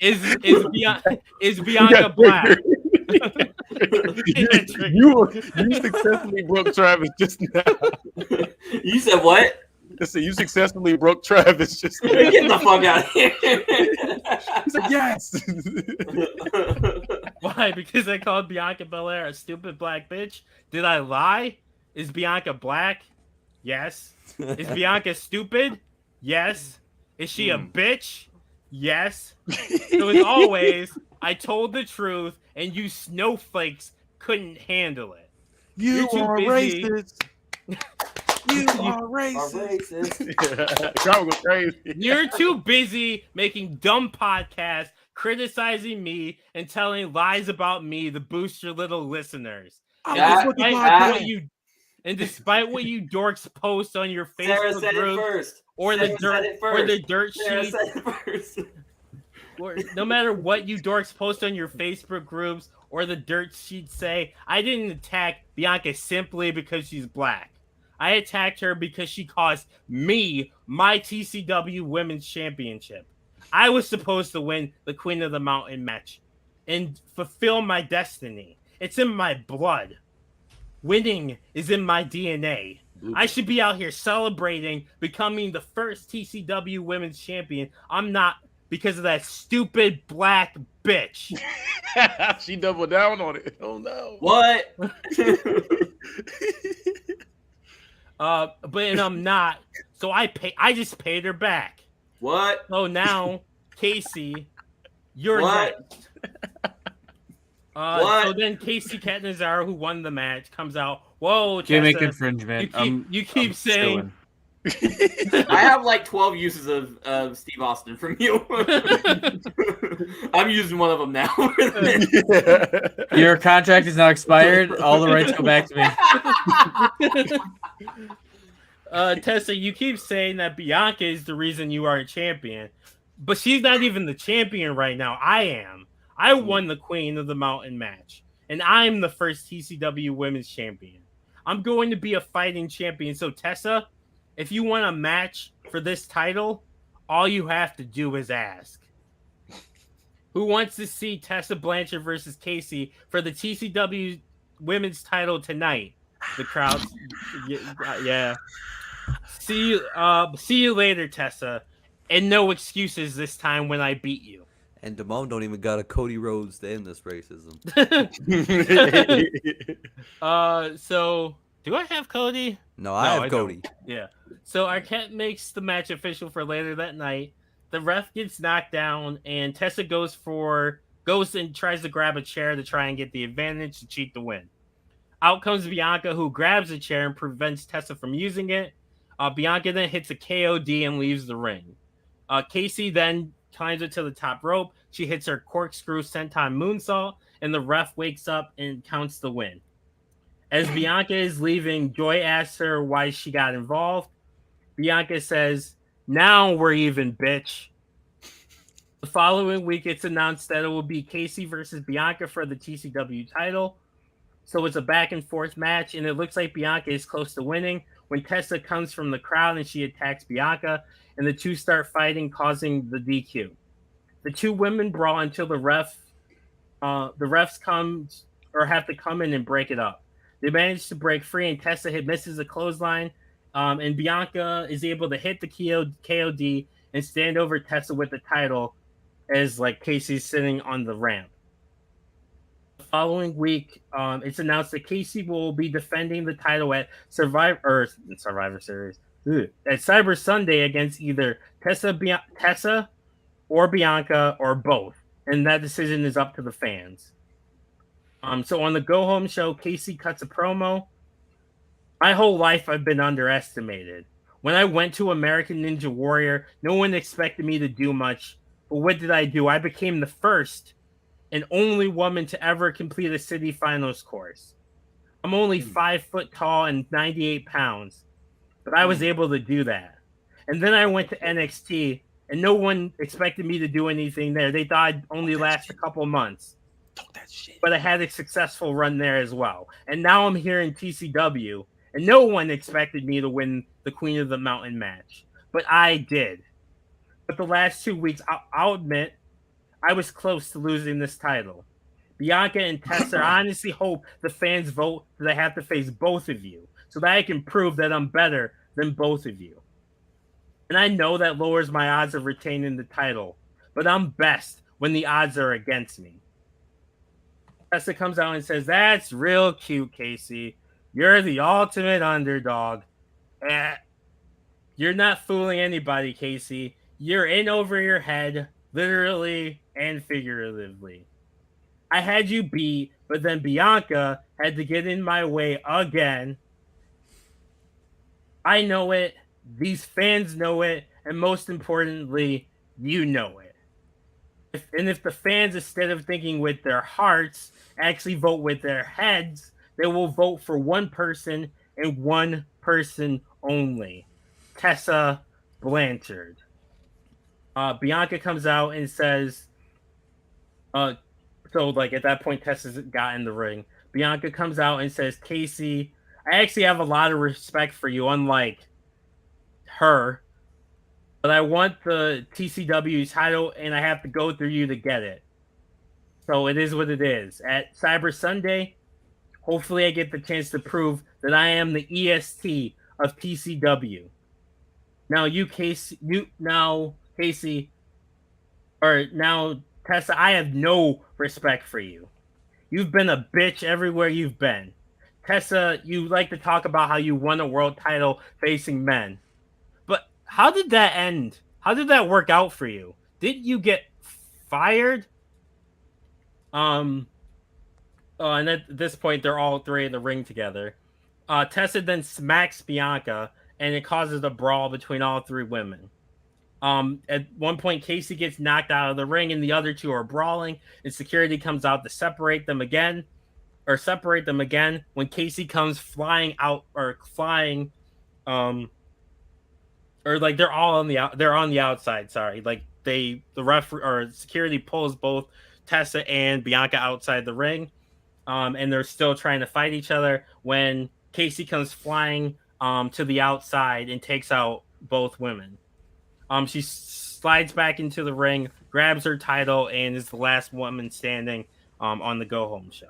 is Bianca black? you successfully broke Travis just now. You said what? Listen, you successfully broke Travis just now. Get the fuck out of here. He's like, yes. Why? Because I called Bianca Belair a stupid black bitch? Did I lie? Is Bianca black? Yes. Is Bianca stupid? Yes. Is she a bitch? Yes. So as always, I told the truth, and you snowflakes couldn't handle it. You You're too are busy. racist. You are racist. Crowd go crazy. You're too busy making dumb podcasts, criticizing me, and telling lies about me to boost your little listeners. Despite what you dorks post on your Sarah Facebook said it group first. or Sarah the said dirt it or the first. dirt Sarah sheet, said it first. or no matter what you dorks post on your Facebook groups or the dirt sheets say, I didn't attack Bianca simply because she's black. I attacked her because she cost me my TCW Women's Championship. I was supposed to win the Queen of the Mountain match and fulfill my destiny. It's in my blood. Winning is in my DNA. I should be out here celebrating becoming the first TCW Women's Champion. I'm not, because of that stupid black bitch. She doubled down on it. Oh no. What? But I'm not. So I just paid her back. What? So now, Casey, you're What? next. What? So then Casey Catanzaro, who won the match, comes out. Whoa, Gimmick Tessa, infringement. you keep saying. I have like 12 uses of Steve Austin from you. I'm using one of them now. Your contract is not expired. All the rights go back to me. Tessa, you keep saying that Bianca is the reason you aren't champion, but she's not even the champion right now. I am. I won the Queen of the Mountain match, and I'm the first TCW Women's Champion. I'm going to be a fighting champion. So, Tessa, if you want a match for this title, all you have to do is ask. Who wants to see Tessa Blanchard versus Casey for the TCW Women's title tonight? The crowd, yeah. See you later, Tessa, and no excuses this time when I beat you. And Damone don't even got a Cody Rhodes to end this racism. So do I have Cody? No, I have don't. Cody. Yeah. So Arquette makes the match official for later that night. The ref gets knocked down, and Tessa goes and tries to grab a chair to try and get the advantage to cheat the win. Out comes Bianca, who grabs a chair and prevents Tessa from using it. Bianca then hits a KOD and leaves the ring. Casey then climbs it to the top rope. She hits her corkscrew senton moonsault, and the ref wakes up and counts the win. As Bianca is leaving, Joy asks her why she got involved. Bianca says, "Now we're even, bitch." The following week, it's announced that it will be Casey versus Bianca for the TCW title. So it's a back and forth match, and it looks like Bianca is close to winning when Tessa comes from the crowd and she attacks Bianca, and the two start fighting, causing the DQ. The two women brawl until the refs have to come in and break it up. They manage to break free, and Tessa misses a clothesline, and Bianca is able to hit the KOD and stand over Tessa with the title as like Casey's sitting on the ramp. The following week, it's announced that Casey will be defending the title at Survivor Series at Cyber Sunday against either Tessa or Bianca or both, and that decision is up to the fans. So on the Go Home show, Casey cuts a promo. My whole life I've been underestimated. When I went to American Ninja Warrior, no one expected me to do much. But what did I do? I became the first and only woman to ever complete a city finals course. I'm only 5 foot tall and 98 pounds, but I was able to do that. And then I went to NXT, and no one expected me to do anything there. They thought I'd only last a couple months. But I had a successful run there as well. And now I'm here in TCW, and no one expected me to win the Queen of the Mountain match. But I did. But the last 2 weeks, I'll admit, I was close to losing this title. Bianca and Tessa, I honestly hope the fans vote that I have to face both of you so that I can prove that I'm better than both of you. And I know that lowers my odds of retaining the title, but I'm best when the odds are against me. Tessa comes out and says, "That's real cute, Casey. You're the ultimate underdog." You're not fooling anybody, Casey. You're in over your head, literally and figuratively. I had you beat, but then Bianca had to get in my way again. I know it, these fans know it, and most importantly, you know it. If the fans, instead of thinking with their hearts, actually vote with their heads, they will vote for one person and one person only, Tessa Blanchard. Bianca comes out and says, so like at that point, Tessa's got in the ring. Bianca comes out and says, Casey, I actually have a lot of respect for you, unlike her, but I want the TCW title and I have to go through you to get it. So it is what it is. At Cyber Sunday, hopefully I get the chance to prove that I am the EST of TCW. Now Tessa, I have no respect for you. You've been a bitch everywhere you've been. Tessa, you like to talk about how you won a world title facing men. But how did that end? How did that work out for you? Did you get fired? And at this point, they're all three in the ring together. Tessa then smacks Bianca, and it causes a brawl between all three women. At one point, Casey gets knocked out of the ring, and the other two are brawling. And security comes out to separate them again when Casey comes flying out or flying, or like they're on the outside. Sorry, like the ref or security pulls both Tessa and Bianca outside the ring, and they're still trying to fight each other when Casey comes flying to the outside and takes out both women. She slides back into the ring, grabs her title, and is the last woman standing on the Go Home show.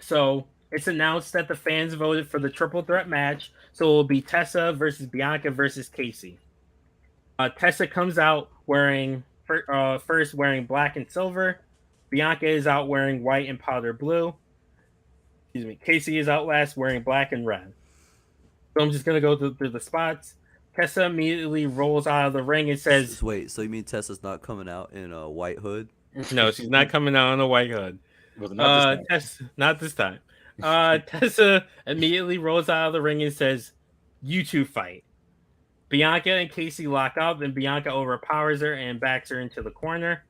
So it's announced that the fans voted for the triple threat match, so it will be Tessa versus Bianca versus Casey. Tessa comes out wearing black and silver. Bianca is out wearing white and powder blue. Excuse me. Casey is out last wearing black and red. So I'm just gonna go through the spots. Tessa immediately rolls out of the ring and says, "Wait, so you mean Tessa's not coming out in a white hood?" No, she's not coming out in a white hood. Not this time. Tessa immediately rolls out of the ring and says, "You two fight." Bianca and Casey lock up, and Bianca overpowers her and backs her into the corner.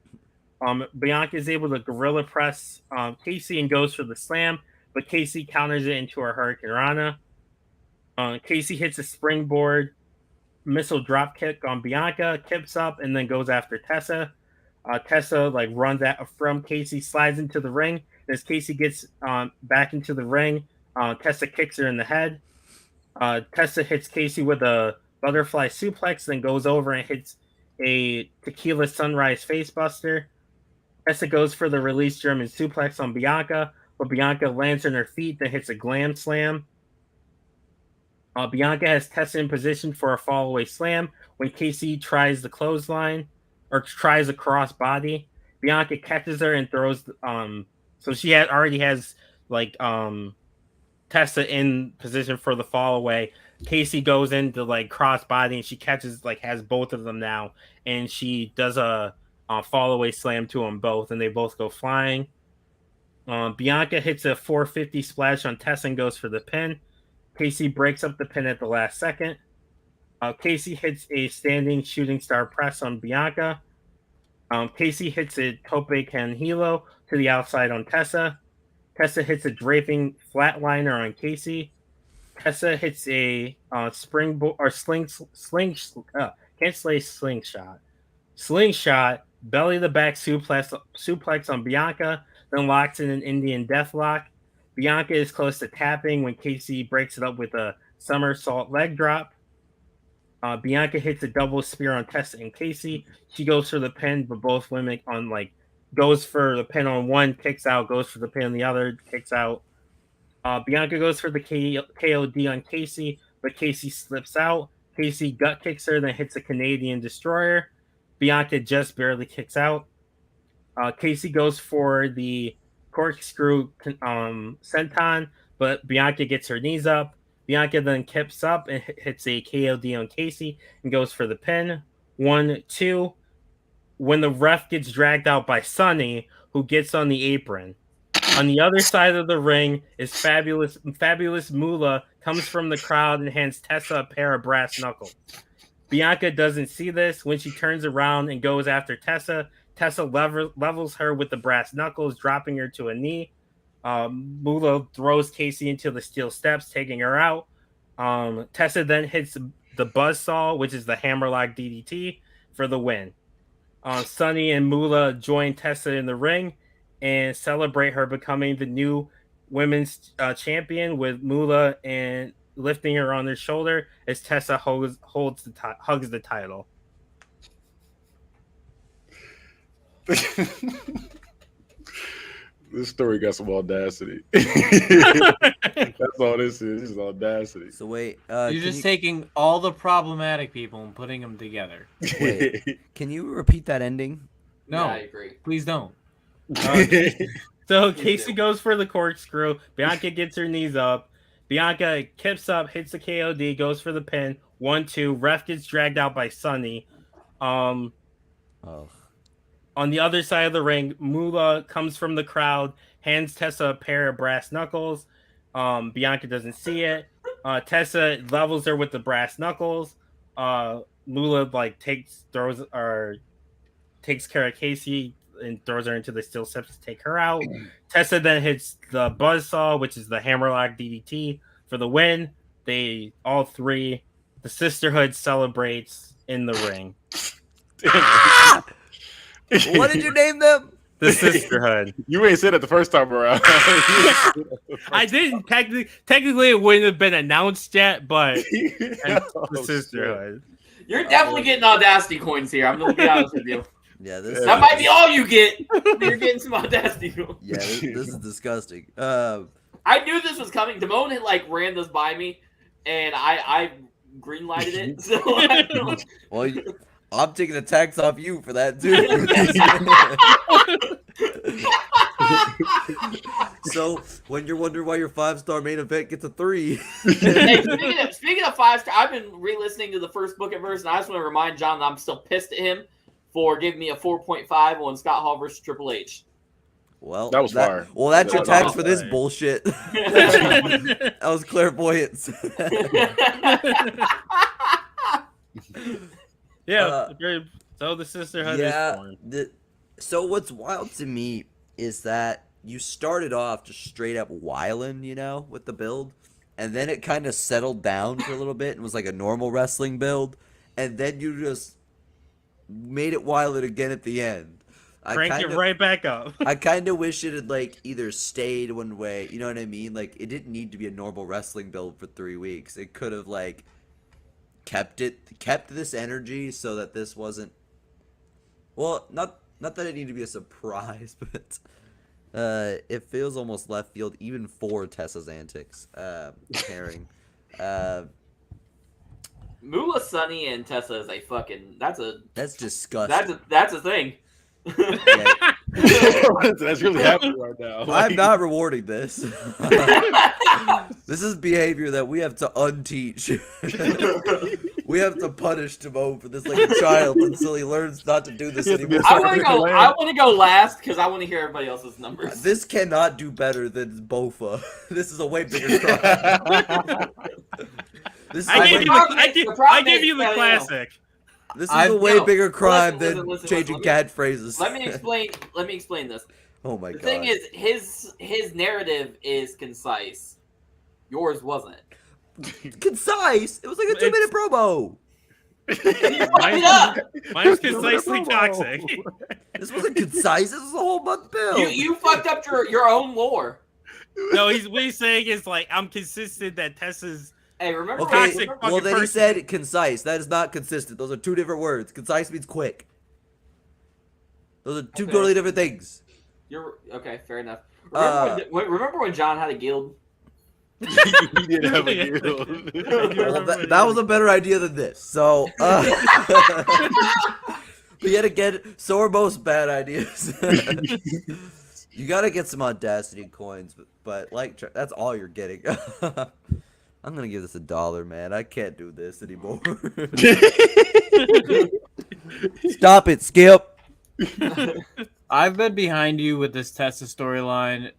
Bianca is able to gorilla press Casey and goes for the slam, but Casey counters it into her Hurricane Rana. Casey hits a springboard missile drop kick on Bianca, kips up, and then goes after Tessa. Tessa runs from Casey, slides into the ring. As Casey gets back into the ring, Tessa kicks her in the head. Tessa hits Casey with a butterfly suplex, then goes over and hits a tequila sunrise facebuster. Tessa goes for the release German suplex on Bianca, but Bianca lands on her feet, then hits a glam slam. Bianca has Tessa in position for a fallaway slam when Casey tries the clothesline or tries a cross body. Bianca catches her and throws. So she already has Tessa in position for the fallaway. Casey goes into cross body and she catches has both of them now, and she does a fallaway slam to them both, and they both go flying. Bianca hits a 450 splash on Tessa and goes for the pin. Casey breaks up the pin at the last second. Casey hits a standing shooting star press on Bianca. Casey hits a tope con hilo to the outside on Tessa. Tessa hits a draping flatliner on Casey. Tessa hits a springboard or slingshot, belly to back suplex on Bianca, then locks in an Indian deathlock. Bianca is close to tapping when Casey breaks it up with a somersault leg drop. Bianca hits a double spear on Tessa and Casey. She goes for the pin, but both women goes for the pin on one, kicks out, goes for the pin on the other, kicks out. Bianca goes for the KOD on Casey, but Casey slips out. Casey gut kicks her, then hits a Canadian destroyer. Bianca just barely kicks out. Casey goes for the corkscrew senton, but Bianca gets her knees up. Bianca then kips up and hits a KOD on Casey and goes for the pin. 1, 2. when the ref gets dragged out by Sunny, who gets on the apron. On the other side of the ring is Fabulous Moolah comes from the crowd and hands Tessa a pair of brass knuckles. Bianca doesn't see this. When she turns around and goes after Tessa, Tessa levels her with the brass knuckles, dropping her to a knee. Moolah throws Casey into the steel steps, taking her out. Tessa then hits the buzzsaw, which is the hammerlock DDT, for the win. Sunny and Moolah join Tessa in the ring and celebrate her becoming the new women's champion, with Moolah and lifting her on their shoulder as Tessa hugs the title. This story got some audacity. That's all this is. This is audacity. So wait, You're just taking all the problematic people and putting them together. wait, can you repeat that ending? No, Yeah, I agree. please don't. So Casey goes for the corkscrew. Bianca gets her knees up. Bianca kips up, hits the KOD, goes for the pin. 1-2. Ref gets dragged out by Sunny. Oh. On the other side of the ring, Moolah comes from the crowd, hands Tessa a pair of brass knuckles. Bianca doesn't see it. Tessa levels her with the brass knuckles. Moolah takes care of Casey and throws her into the steel steps to take her out. Tessa then hits the buzzsaw, which is the hammerlock DDT, for the win. The sisterhood celebrates in the ring. What did you name them? The sisterhood. You ain't said it the first time around. I didn't technically it wouldn't have been announced yet, but the sisterhood. You're definitely getting audacity coins here. I'm gonna be honest with you. Yeah, this. That might be all you get. You're getting some audacity coins. Yeah, this is disgusting. I knew this was coming. Damone had ran this by me, and I green lighted it. So Well, I'm taking a tax off you for that too. So when you're wondering why your 5-star main event gets a 3. Hey, speaking of 5-star, I've been re-listening to the first book at verse, and I just want to remind John that I'm still pissed at him for giving me a 4.5 on Scott Hall versus Triple H. Well, that was fire. Well, that's your That was tax for this fire. bullshit. That was clairvoyance. Yeah, so the sisterhood is formed. So what's wild to me is that you started off just straight up wilding, with the build, and then it kind of settled down for a little bit and was like a normal wrestling build, and then you just made it wild again at the end. Crank it right back up. I kind of wish it had either stayed one way, you know what I mean? It didn't need to be a normal wrestling build for 3 weeks. It could have kept this energy so that this wasn't, well, not that it needed to be a surprise, but it feels almost left field even for Tessa's antics. Pairing. Moolah, Sunny, and Tessa is That's disgusting. That's a thing. Yeah. That's really happening right now. I'm not rewarding this. This is behavior that we have to unteach. We have to punish Timon for this like a child until he learns not to do this anymore. I want to go last because I want to hear everybody else's numbers. This cannot do better than Bofa. This is a way bigger crime. I gave you the classic. This is a way bigger crime than listen, changing CAD phrases. Let me explain this. Oh my god. The thing is, his narrative is concise. Yours wasn't. Concise? It was like a 2-minute promo. Mine's concisely toxic. This wasn't concise. This was a whole month build. You fucked up your own lore. No, what he's saying is I'm consistent that Tessa's. Hey, remember? Okay, well then he said concise. That is not consistent. Those are two different words. Concise means quick. Those are two totally different things. You're okay. Fair enough. Remember when John had a guild? He did have a guild. Well, that was a better idea than this. So, but yet again, so are most bad ideas. You gotta get some audacity coins, but that's all you're getting. I'm gonna give this $1, man. I can't do this anymore. Stop it, Skip. I've been behind you with this Tessa storyline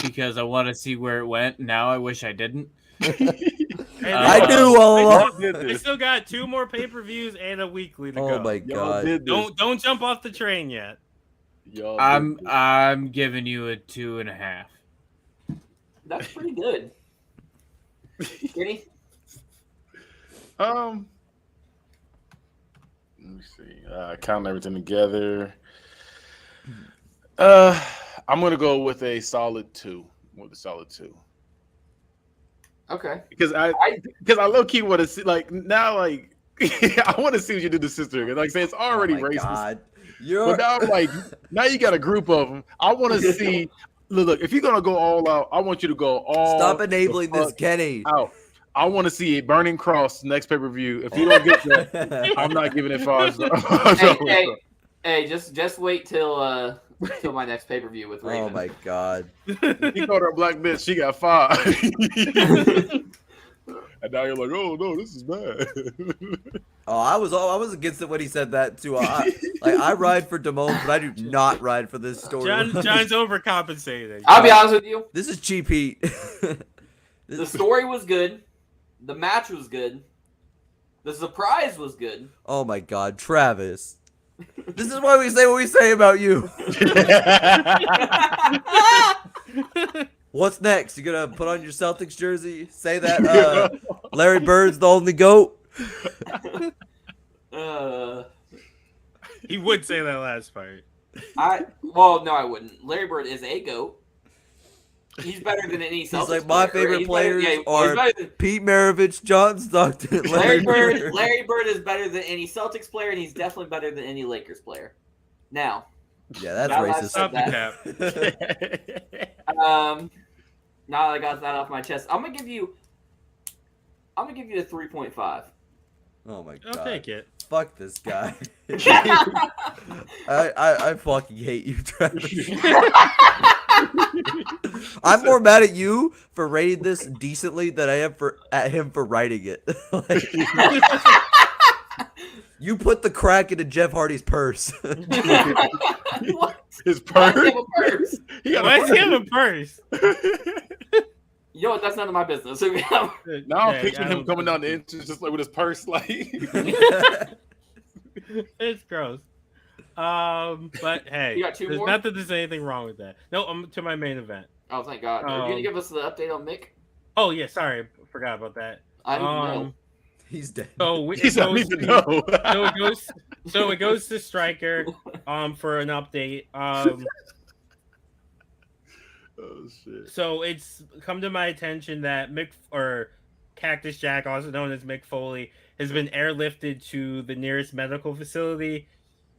because I want to see where it went. Now I wish I didn't. I knew all along. I still got 2 more pay-per-views and a weekly to go. Oh my Y'all god. did this. Don't jump off the train yet. Y'all I'm giving you a 2.5. That's pretty good. Kenny? Let me see. Counting everything together. I'm gonna go with a solid 2. Okay. Because I low key want to see now I want to see what you do to sister. Like I say, it's already Oh my racist. God. But now I'm now you got a group of them. I want to see. Look, if you're gonna go all out, I want you to go all. Stop enabling this, Kenny. Out. I want to see a burning cross next pay-per-view. If you don't get that, I'm not giving it 5 stars. Hey, just wait till my next pay-per-view with Raven. Oh my god. He called her a black bitch. She got 5. And now you're like, oh no, this is bad. Oh, I was against it when he said that too. I ride for Damone, but I do not ride for this story. John's overcompensating. I'll be honest with you. This is cheap heat. The story was good. The match was good. The surprise was good. Oh my god, Travis. This is why we say what we say about you. What's next? You gonna put on your Celtics jersey? Say that Larry Bird's the only GOAT? He would say that last part. Well, no, I wouldn't. Larry Bird is a GOAT. He's better than any Celtics. He's like my player. favorite He's players better, are Pete Maravich, John Stockton, Larry Bird is better than any Celtics player, and he's definitely better than any Lakers player. Now, yeah, that's now racist. Stop the cap. Now that I got that off my chest, I'm gonna give you a 3.5. Oh my god. I'll take it. Fuck this guy. I fucking hate you, Travis. I'm more mad at you for rating this decently than I am at him for writing it. You put the crack into Jeff Hardy's purse. What? His Why purse? does he have a purse? Why does he have a purse? You know what? That's none of my business. Now I'm Hey, picturing I him don't- coming down the entrance just like with his purse, like. It's gross. But hey, You got 2 there's more? not that there's anything wrong with that. No, I'm to my main event. Oh, thank God. Are you gonna give us the update on Mick? Oh yeah, sorry, forgot about that. I don't know. He's dead. So He said, I don't even know. so it goes to Stryker for an update. Oh shit. So it's come to my attention that Cactus Jack, also known as Mick Foley, has been airlifted to the nearest medical facility.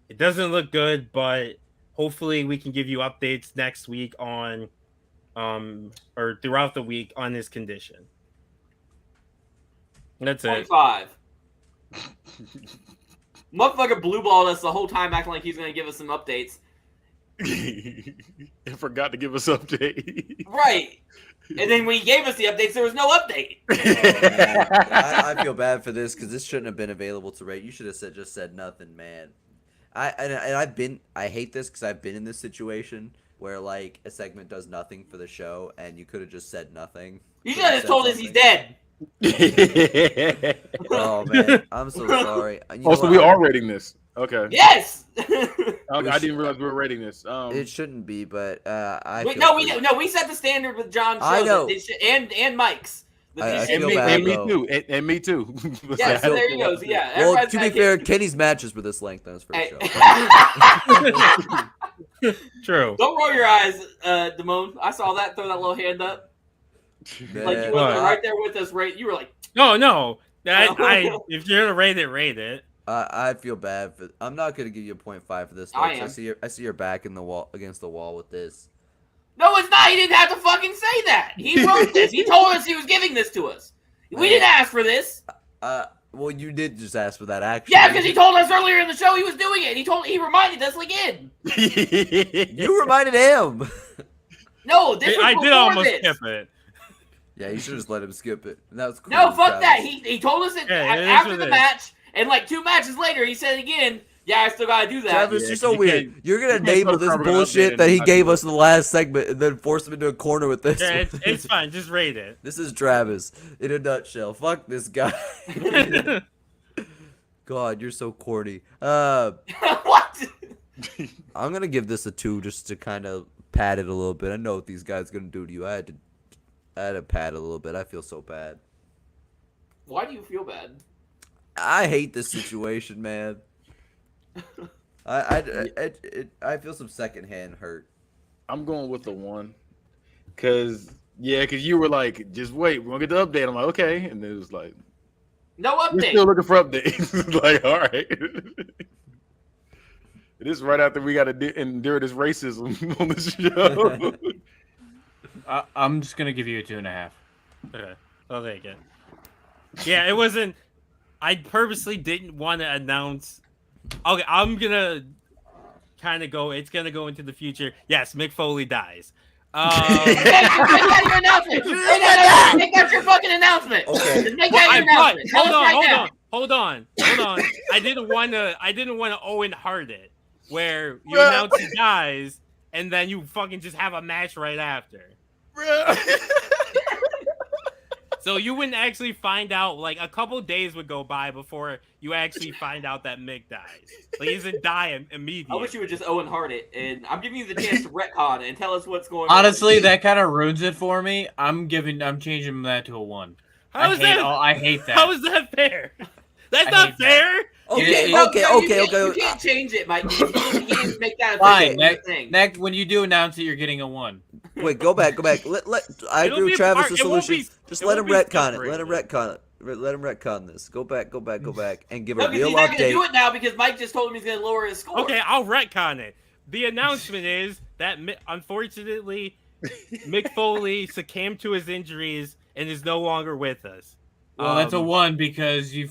It doesn't look good, but hopefully we can give you updates next week on or throughout the week on his condition. That's it. 0.5. Motherfucker blue balled us the whole time, acting like he's gonna give us some updates. I forgot to give us update. Right. And then when he gave us the updates, there was no update. I feel bad for this because this shouldn't have been available to rate. You should have just said nothing, man. I hate this because I've been in this situation where like a segment does nothing for the show and you could have just said nothing. You should have just told us he's dead. Oh man, I'm so sorry. You know Also, what? we are rating this. Okay. Yes. Okay, I didn't realize we were rating this. It shouldn't be, but we set the standard with John's show. I know. And Mike's. I and feel me, bad, and me though. too. And me too. Yeah, so there you go. So, yeah. Well, everybody's to be gotta fair, Kenny's matches were this length on his first show. True. Don't roll your eyes, Damone. I saw that. Throw that little hand up. Like you were right there with us. Right, you were like, No. If you're gonna rate it. I feel bad for. I'm not gonna give you a 0.5 for this. I Though, am. 'cause I see your back in the wall against the wall with this. no, it's not. He didn't have to fucking say that. He wrote this. He told us he was giving this to us. We didn't ask for this. Well, you did just ask for that action. Yeah, because he told us earlier in the show he was doing it. He reminded us again. You reminded him. No, this was I did before almost this. skip it. Yeah, you should just let him skip it. And that was cool, No, fuck Travis. that. He told us it Yeah, it is after what the it is. match, and like 2 matches later, he said again, Yeah, I still gotta do that. Travis, Yeah, you're 'cause so you weird. can't- You're gonna you can't enable put a this carbon update bullshit and that he not gave do us in the last segment and then force him into a corner with this. Yeah, one. it's fine. Just rate it. This is Travis in a nutshell. Fuck this guy. God, you're so corny. What? I'm gonna give this a 2 just to kind of pad it a little bit. I know what these guys gonna do to you. I had to pad it a little bit. I feel so bad. Why do you feel bad? I hate this situation, man. I feel some secondhand hurt. I'm going with the 1. Cause you were like, just wait, we're gonna get the update. I'm like, okay, and then it was like, No we're update. still looking for updates. Like, all right. This is right after we got to endure this racism on the show. I'm just gonna give you a 2.5. Okay, I'll take it. Yeah, it wasn't. I purposely didn't want to announce. Okay, I'm gonna kind of go. It's gonna go into the future. Yes, Mick Foley dies. Make that your announcement. Make that your fucking announcement. Okay. Just make that your announcement. Tell us right now. Hold on. I didn't want to Owen Hart it, where you announce he dies and then you fucking just have a match right after. So you wouldn't actually find out, like a couple days would go by before you actually find out that Mick dies. Like he doesn't die immediately. I wish you would just Owen Hart it, and I'm giving you the chance to retcon and tell us what's going Honestly, on. that kind of ruins it for me. I'm changing that to a 1. How is that? I hate that. How is that fair? That's I not hate fair. Okay, Yeah, You can't change it, Mike. You can't make that a Fine. thing. Next, when you do announce it, you're getting a 1. Wait, go back. I It'll agree be with Travis. part- The it won't solution. be- Just it let him won't be retcon it. Let him separated. retcon it. Let him retcon this. Go back, and give No, a because real he's not going to update. do it now because Mike just told him he's going to lower his score. Okay, I'll retcon it. The announcement is that unfortunately, Mick Foley succumbed to his injuries and is no longer with us. Well, that's a 1 because you.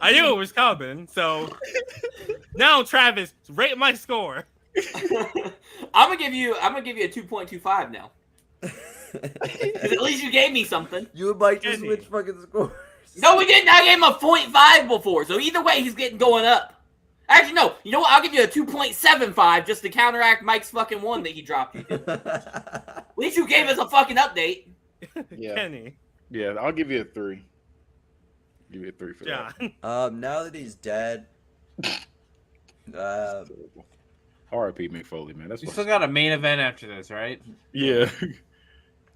I knew it was coming, so now Travis, rate my score. I'm gonna give you a 2.25 now. Because at least you gave me something. You and Mike just Kenny. switch fucking scores. No, we didn't. I gave him a 0.5 before, so either way, he's getting going up. Actually, no. You know what? I'll give you a 2.75 just to counteract Mike's fucking 1 that he dropped you. At least you gave us a fucking update. Yeah. Kenny, Yeah, I'll give you a 3. Give you a 3 for John. Now that he's dead, that. R.I.P. Mick Foley, man. That's You what. still got a main event after this, right? Yeah.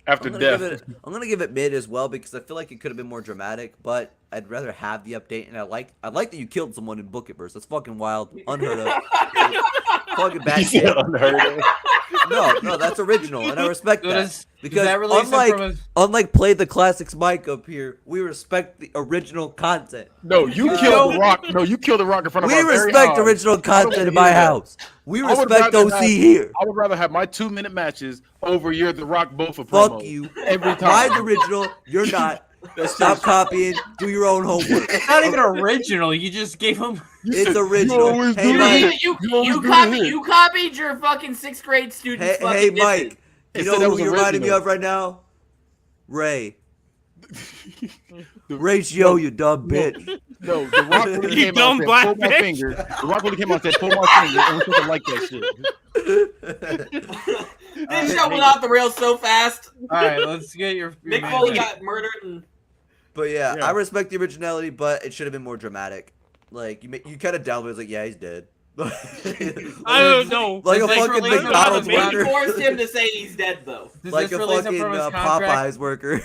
After I'm death. gonna give it mid as well because I feel like it could have been more dramatic, but I'd rather have the update. And I like that you killed someone in Book It Verse. That's fucking wild, unheard of, fucking bad You shit. said unheard of. No, that's original, and I respect that. Does Because that release him from his... unlike Play the Classics Mike up here, we respect the original content. No, you killed the Rock. No, you killed the Rock in front of We our very respect eyes. original content in my hear that. house. We I would respect rather OC have- here. I would rather have my 2-minute matches over your The Rock both for promo. Fuck you. Every time. Mine's original. You're not. Stop copying. Do your own homework. It's not even original. You just gave him... It's original. always Hey, do Mike. that. You copied your fucking 6th grade student's Hey, fucking Mike. disses. You It know said that who was you're reminding me original. of right now? Ray. Ratio, you dumb bitch. No, The Rock when he You came out dumb and black said, pull my bitch. finger. The Rock when he came out and said, pull my finger, and we're supposed to like that shit. This show went off the rails so fast. All right, let's get your Mick main Foley event. got murdered and But yeah, Yeah. I respect the originality, but it should have been more dramatic. Like you kind of downplayed. It's like, yeah, he's dead. I don't know. Like a Does this fucking release him McDonald's out of we worker. forced him to say he's dead though. Does Like this a release him fucking from his contract? Popeyes worker.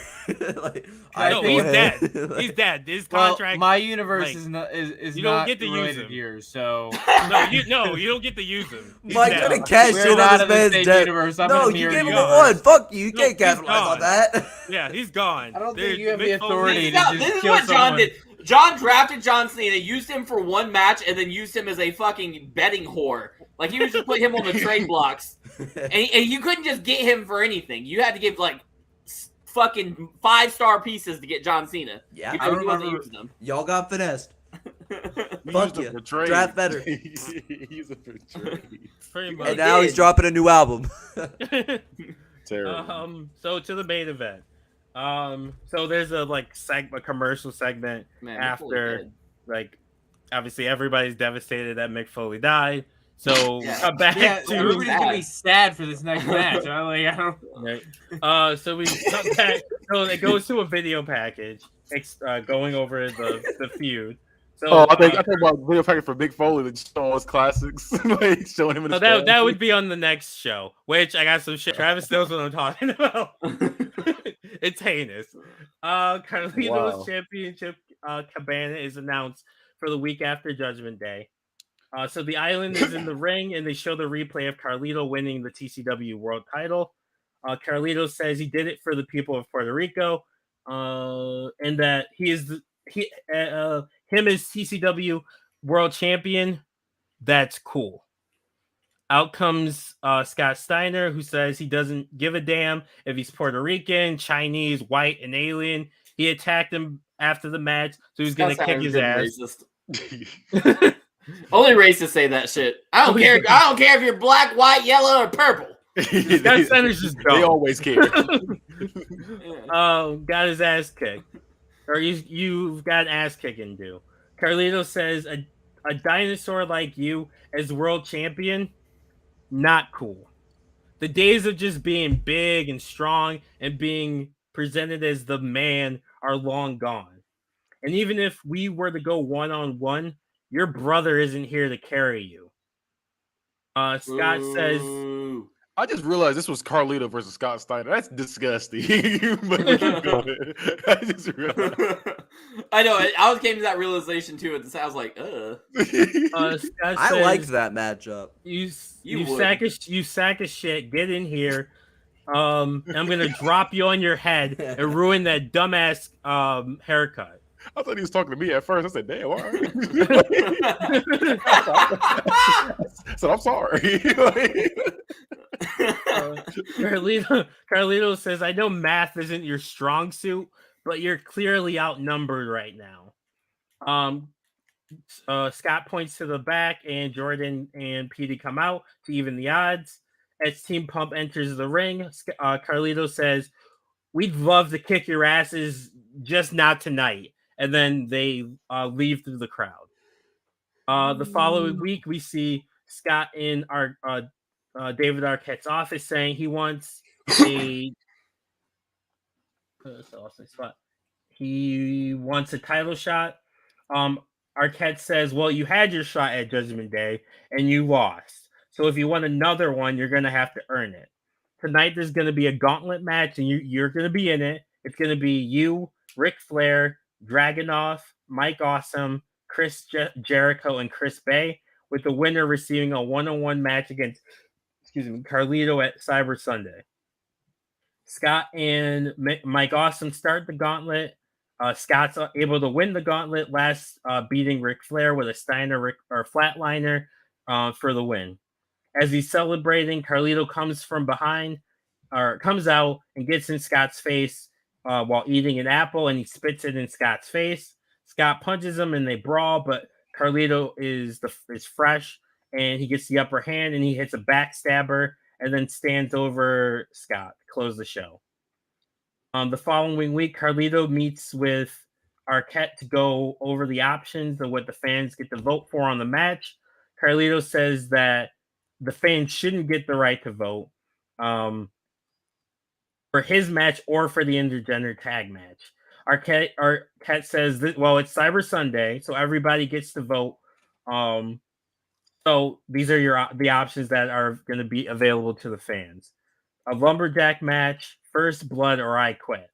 Like, I No, go he's ahead. dead. He's dead. His Well, contract. my universe like, is not is you don't not get to use related him. here, so No, you don't get to use him. He's Mike dead. gonna cash We're in not on in this the man's same dead. universe. I'm No, in a you mirror gave him a universe. 1. Fuck you. You No, can't he's capitalize on gone. that. Yeah, he's gone. I don't think There's you have the Mick Foley- authority. No, to this just is kill what John someone. did. John drafted John Cena, used him for one match, and then used him as a fucking betting whore. Like he was just put him on the trade blocks, and you couldn't just get him for anything. You had to give like fucking 5-star pieces to get John Cena. Yeah, Even I though he wasn't remember. using them. Y'all got finessed. He Fuck used him you. for trade. Draft better. He used him for trade. Pretty And much. And now he's did. dropping a new album. Terrible. So to the main event. So there's a commercial segment Man, Mick Foley's after dead. like obviously everybody's devastated that Mick Foley died. So cut back Yeah, to everybody's gonna be sad for this next match. I don't. right. So we cut back. So it goes to a video package, going over the feud. So I think about video package for Big Foley that show us classics, like showing him in his that would be on the next show, which I got some shit. Travis knows what I'm talking about. It's heinous. Carlito's championship cabana is announced for the week after Judgment Day. So the Island is in the ring, and they show the replay of Carlito winning the TCW World Title. Carlito says he did it for the people of Puerto Rico, and that him as TCW World Champion. That's cool. Out comes Scott Steiner, who says he doesn't give a damn if he's Puerto Rican, Chinese, white, and alien. He attacked him after the match, so he's going to kick his ass. Only racists say that shit. I don't care. I don't care if you're black, white, yellow, or purple. Scott Steiner's just dumb. They always care. Got his ass kicked, or you've got an ass kicking due. Carlito says a dinosaur like you as world champion, not cool. The days of just being big and strong and being presented as the man are long gone. And even if we were to go one-on-one, your brother isn't here to carry you. Scott says... I just realized this was Carlito versus Scott Steiner. That's disgusting. I just realized. I know. I came to that realization too. I was like, I liked that matchup. You sack of shit. Get in here. I'm gonna drop you on your head and ruin that dumbass haircut. I thought he was talking to me at first. I said, "Damn, all right." I said, "I'm sorry." Carlito says, "I know math isn't your strong suit, but you're clearly outnumbered right now." Scott points to the back, and Jordan and Petey come out to even the odds. As Team Pump enters the ring, Carlito says, "We'd love to kick your asses, just not tonight." And then they leave through the crowd. The following week, we see Scott in our David Arquette's office saying he wants a title shot. Arquette says, "Well, you had your shot at Judgment Day and you lost. So if you want another one, you're going to have to earn it. Tonight, there's going to be a gauntlet match, and you're going to be in it. It's going to be you, Ric Flair, Dragunov, Mike Awesome, Chris Jericho, and Chris Bay, with the winner receiving a one-on-one match against Carlito at Cyber Sunday." Scott and Mike Awesome start the gauntlet. Scott's able to win the gauntlet, beating Ric Flair with a Steiner or flatliner for the win. As he's celebrating, Carlito comes out and gets in Scott's face while eating an apple, and he spits it in Scott's face. Scott punches him and they brawl, but Carlito is fresh, and he gets the upper hand, and he hits a backstabber and then stands over Scott to close the show. The following week, Carlito meets with Arquette to go over the options of what the fans get to vote for on the match. Carlito says that the fans shouldn't get the right to vote for his match or for the intergender tag match. Arquette says that, well, it's Cyber Sunday, so everybody gets to vote. So these are the options that are going to be available to the fans: a lumberjack match, first blood, or I quit.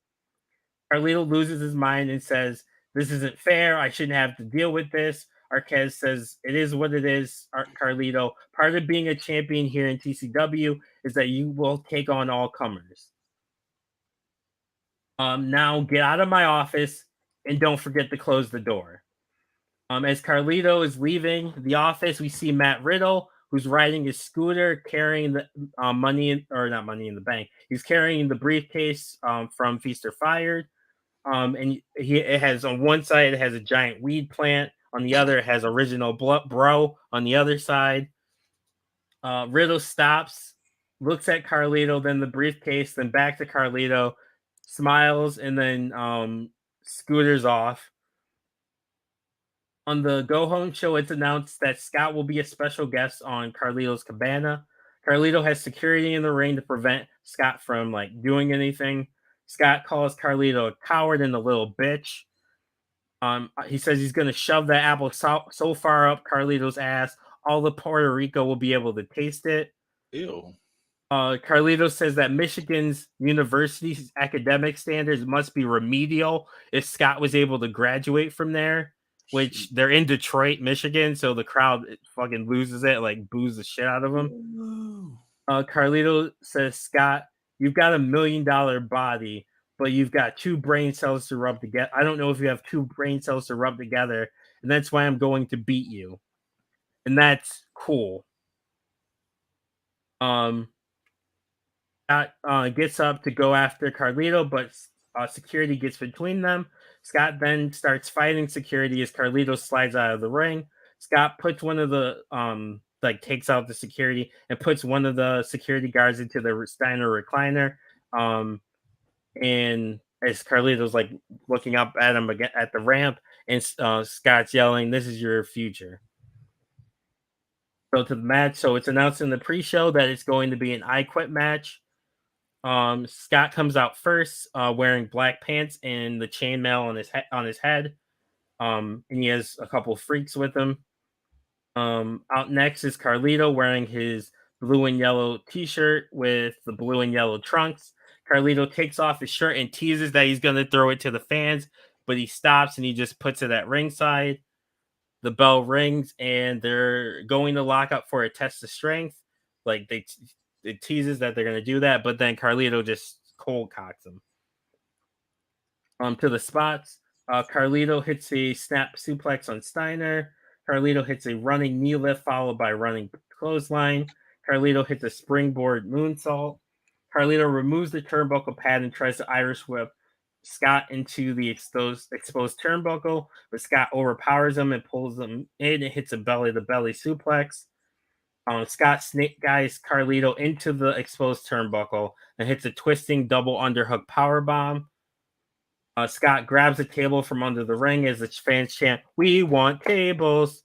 Carlito loses his mind and says, "This isn't fair. I shouldn't have to deal with this." Arquette says, "It is what it is, Carlito. Part of being a champion here in TCW is that you will take on all comers. Now get out of my office and don't forget to close the door." As Carlito is leaving the office, we see Matt Riddle, who's riding his scooter, carrying the not money in the bank. He's carrying the briefcase from Feast or Fired. And it has, on one side, it has a giant weed plant. On the other, it has original bro on the other side. Riddle stops, looks at Carlito, then the briefcase, then back to Carlito, smiles, and then scooters off. On the Go Home show, it's announced that Scott will be a special guest on Carlito's Cabana. Carlito has security in the ring to prevent Scott from like doing anything. Scott calls Carlito a coward and a little bitch. He says he's going to shove that apple so far up Carlito's ass, all of Puerto Rico will be able to taste it. Ew. Carlito says that Michigan's university's academic standards must be remedial if Scott was able to graduate from there, which they're in Detroit, Michigan, so the crowd fucking loses it, like boos the shit out of him. Carlito says, Scott, you've got $1 million body, but you've got 2 brain cells to rub together. I don't know if you have 2 brain cells to rub together, and that's why I'm going to beat you. And that's cool. Scott gets up to go after Carlito, but security gets between them. Scott then starts fighting security as Carlito slides out of the ring. Scott puts one of the takes out the security and puts one of the security guards into the Steiner recliner. And as Carlito's like looking up at him again at the ramp, and Scott's yelling, "This is your future." So to the match. So it's announced in the pre-show that it's going to be an I Quit match. Scott comes out first, wearing black pants and the chainmail on his head. And he has a couple freaks with him. Out next is Carlito wearing his blue and yellow t-shirt with the blue and yellow trunks. Carlito takes off his shirt and teases that he's going to throw it to the fans, but he stops and he just puts it at ringside. The bell rings and they're going to lock up for a test of strength. Like it teases that they're going to do that, but then Carlito just cold cocks him. To the spots. Carlito hits a snap suplex on Steiner. Carlito hits a running knee lift followed by running clothesline. Carlito hits a springboard moonsault. Carlito removes the turnbuckle pad and tries to Irish whip Scott into the exposed turnbuckle, but Scott overpowers him and pulls him in and hits a belly-to-belly suplex. Scott snake guys Carlito into the exposed turnbuckle and hits a twisting double underhook powerbomb. Scott grabs a table from under the ring as the fans chant, "We want tables."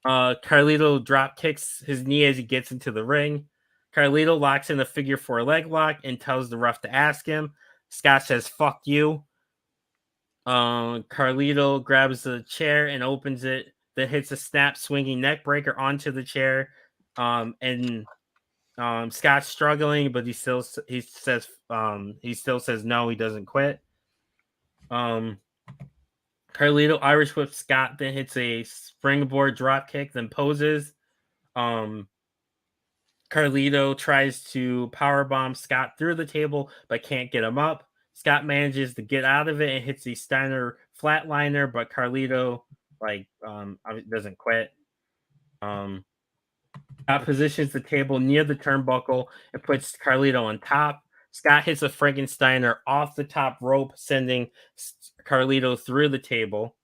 Carlito drop kicks his knee as he gets into the ring. Carlito locks in a figure 4 leg lock and tells the ref to ask him. Scott says, "Fuck you." Carlito grabs the chair and opens it, then hits a snap swinging neck breaker onto the chair. Scott's struggling, but he still says no, he doesn't quit. Carlito Irish whips Scott, then hits a springboard drop kick, then poses. Carlito tries to powerbomb Scott through the table, but can't get him up. Scott manages to get out of it and hits the Steiner flatliner, but Carlito doesn't quit. Scott positions the table near the turnbuckle and puts Carlito on top. Scott hits a Frankensteiner off the top rope, sending Carlito through the table.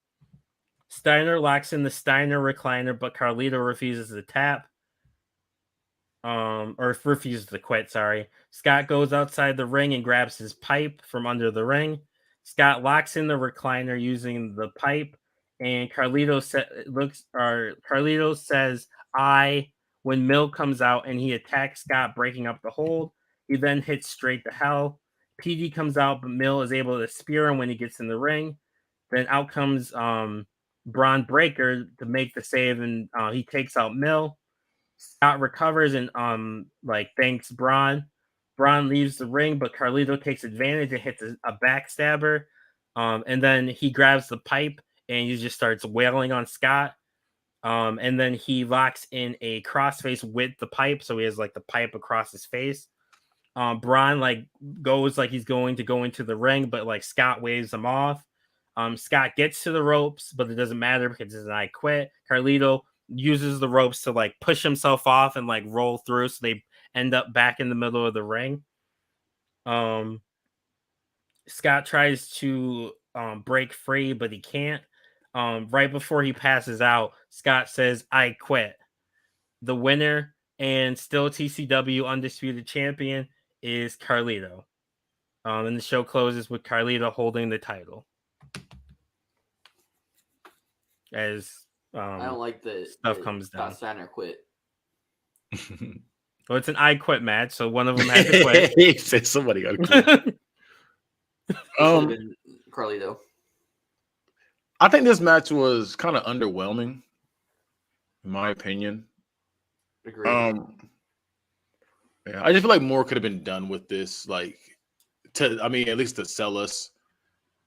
Steiner locks in the Steiner recliner, but Carlito refuses to tap. Or refuses to quit, sorry. Scott goes outside the ring and grabs his pipe from under the ring. Scott locks in the recliner using the pipe, and Carlito says, when Mill comes out and he attacks Scott, breaking up the hold. He then hits straight to hell. PD comes out, but Mill is able to spear him when he gets in the ring. Then out comes Braun Breaker to make the save, and he takes out Mill. Scott recovers and thanks Braun. Braun leaves the ring, but Carlito takes advantage and hits a backstabber. And then he grabs the pipe and he just starts wailing on Scott. And then he locks in a crossface with the pipe, so he has like the pipe across his face. Braun goes like he's going to go into the ring, but Scott waves him off. Scott gets to the ropes, but it doesn't matter because it's an I quit. Carlito uses the ropes to push himself off and roll through, so they end up back in the middle of the ring. Scott tries to break free, but he can't. Right before he passes out, Scott says, "I quit." The winner and still TCW undisputed champion is Carlito. And the show closes with Carlito holding the title. as I don't like the stuff comes down. Scott Steiner quit. Well, it's an I quit match, so one of them had to quit. He said somebody got to quit. Carlito. I think this match was kind of underwhelming, in my opinion. Agreed. Yeah, I just feel like more could have been done with this, like, at least to sell us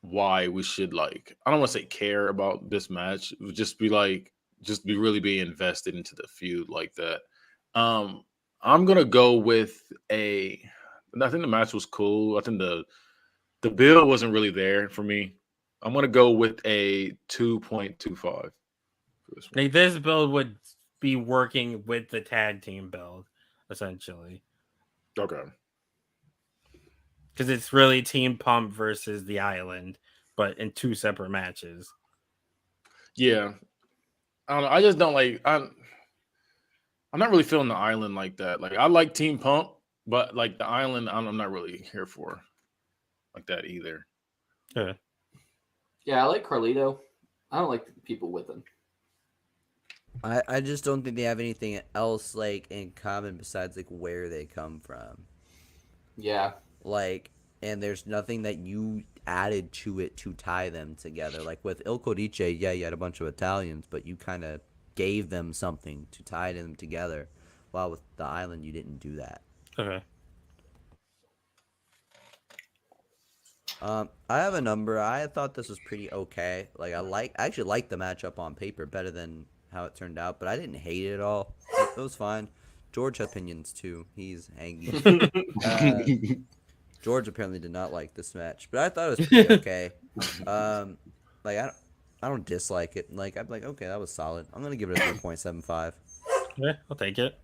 why we should, like, I don't want to say care about this match, it would just be really be invested into the feud like that. I'm gonna go with I think the match was cool. I think the bill wasn't really there for me. I'm gonna go with a 2.25 for this one. Like, this build would be working with the tag team build, essentially. Okay. Because it's really Team Pump versus the Island, but in 2 separate matches. Yeah. I don't know. I just don't like. I'm not really feeling the Island like that. Like, I like Team Pump, but like the Island, I'm not really here for like that either. Yeah. Yeah, I like Carlito. I don't like the people with him. I just don't think they have anything else like in common besides like where they come from. Yeah. Like, and there's nothing that you added to it to tie them together. Like with Il Codice, yeah, you had a bunch of Italians, but you kind of gave them something to tie them together. While with the Island, you didn't do that. Okay. I have a number. I thought this was pretty okay. Like I actually liked the matchup on paper better than how it turned out, but I didn't hate it at all. It was fine. George had opinions too. He's angry. George apparently did not like this match, but I thought it was pretty okay. Like I don't dislike it. Like I'm like, okay, that was solid. I'm gonna give it a 3.75. Yeah, I'll take it.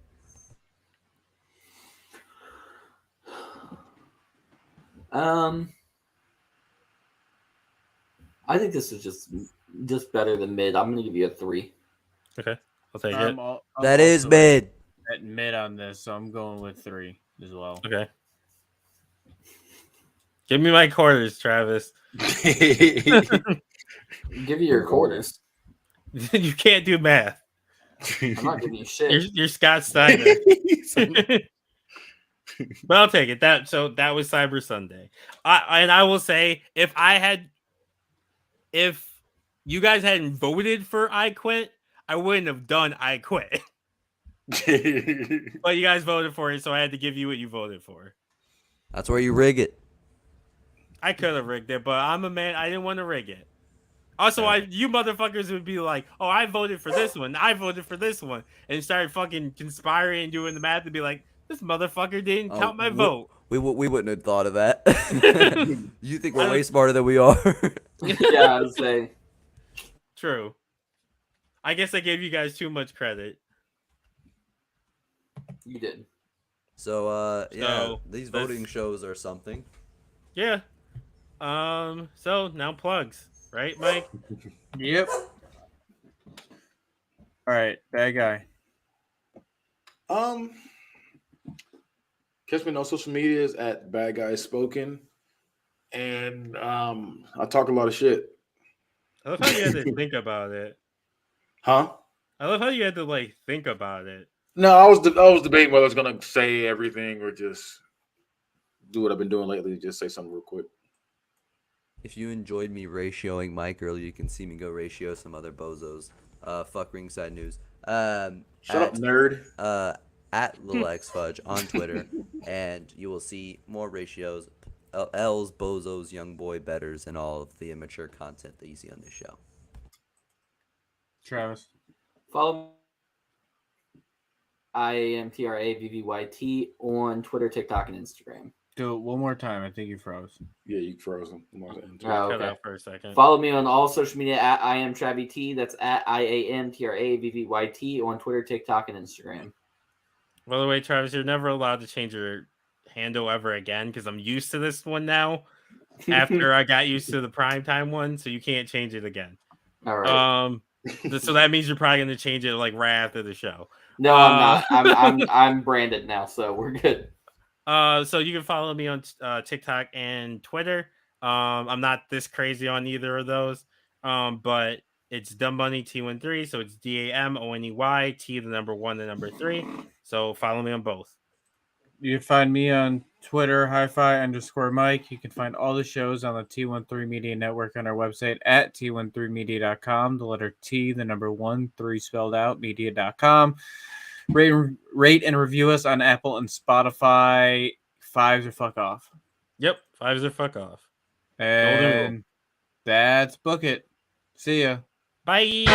I think this is just better than mid. I'm gonna give you a 3. Okay, I'll take it. That is mid. At mid on this, so I'm going with 3 as well. Okay. Give me my quarters, Travis. Give you your quarters. You can't do math. I'm not giving you shit. You're Scott Steiner. But I'll take it. That was Cyber Sunday. I will say, if you guys hadn't voted for I Quit, I wouldn't have done I Quit. But you guys voted for it, so I had to give you what you voted for. That's where you rig it. I could have rigged it, but I'm a man. I didn't want to rig it. Also, you motherfuckers would be like, "Oh, I voted for this one. I voted for this one," and start fucking conspiring and doing the math and be like, "This motherfucker didn't count my vote." We wouldn't have thought of that. You think we're way smarter than we are? Yeah, I would say. True. I guess I gave you guys too much credit. You did. So these voting shows are something. Yeah. So now plugs, right, Mike? Yep. All right, bad guy. Catch me on social medias at Bad Guys Spoken, and I talk a lot of shit. I love how you had to think about it. Huh? I love how you had to think about it. No, I was debating whether I was gonna say everything or just do what I've been doing lately. Just say something real quick. If you enjoyed me ratioing Mike earlier, you can see me go ratio some other bozos. Fuck Ringside News. Shut up, nerd. At Little X Fudge on Twitter, and you will see more ratios, L's, bozos, young boy betters, and all of the immature content that you see on this show. Travis. Follow IAMTRAVVYT on Twitter, TikTok, and Instagram. Do it one more time. I think you froze. Yeah, you froze him. Oh, Cut okay. out for a second. Follow me on all social media at IamTravyT. That's at IAMTRAVVYT on Twitter, TikTok, and Instagram. By the way, Travis, you're never allowed to change your handle ever again because I'm used to this one now. After I got used to the primetime one, so you can't change it again. All right. So that means you're probably going to change it right after the show. No, I'm not. I'm branded now, so we're good. So you can follow me on TikTok and Twitter. I'm not this crazy on either of those. But It's Dumb Money T13, so it's DAMONEY T the number 1 the number 3. So follow me on both. You can find me on Twitter, hi-fi_Mike. You can find all the shows on the T13 Media Network on our website at t13media.com. The letter T, the number 1, 3 spelled out, media.com. Rate and review us on Apple and Spotify. 5s or fuck off. Yep, 5s or fuck off. And that's Book It. See ya. Bye.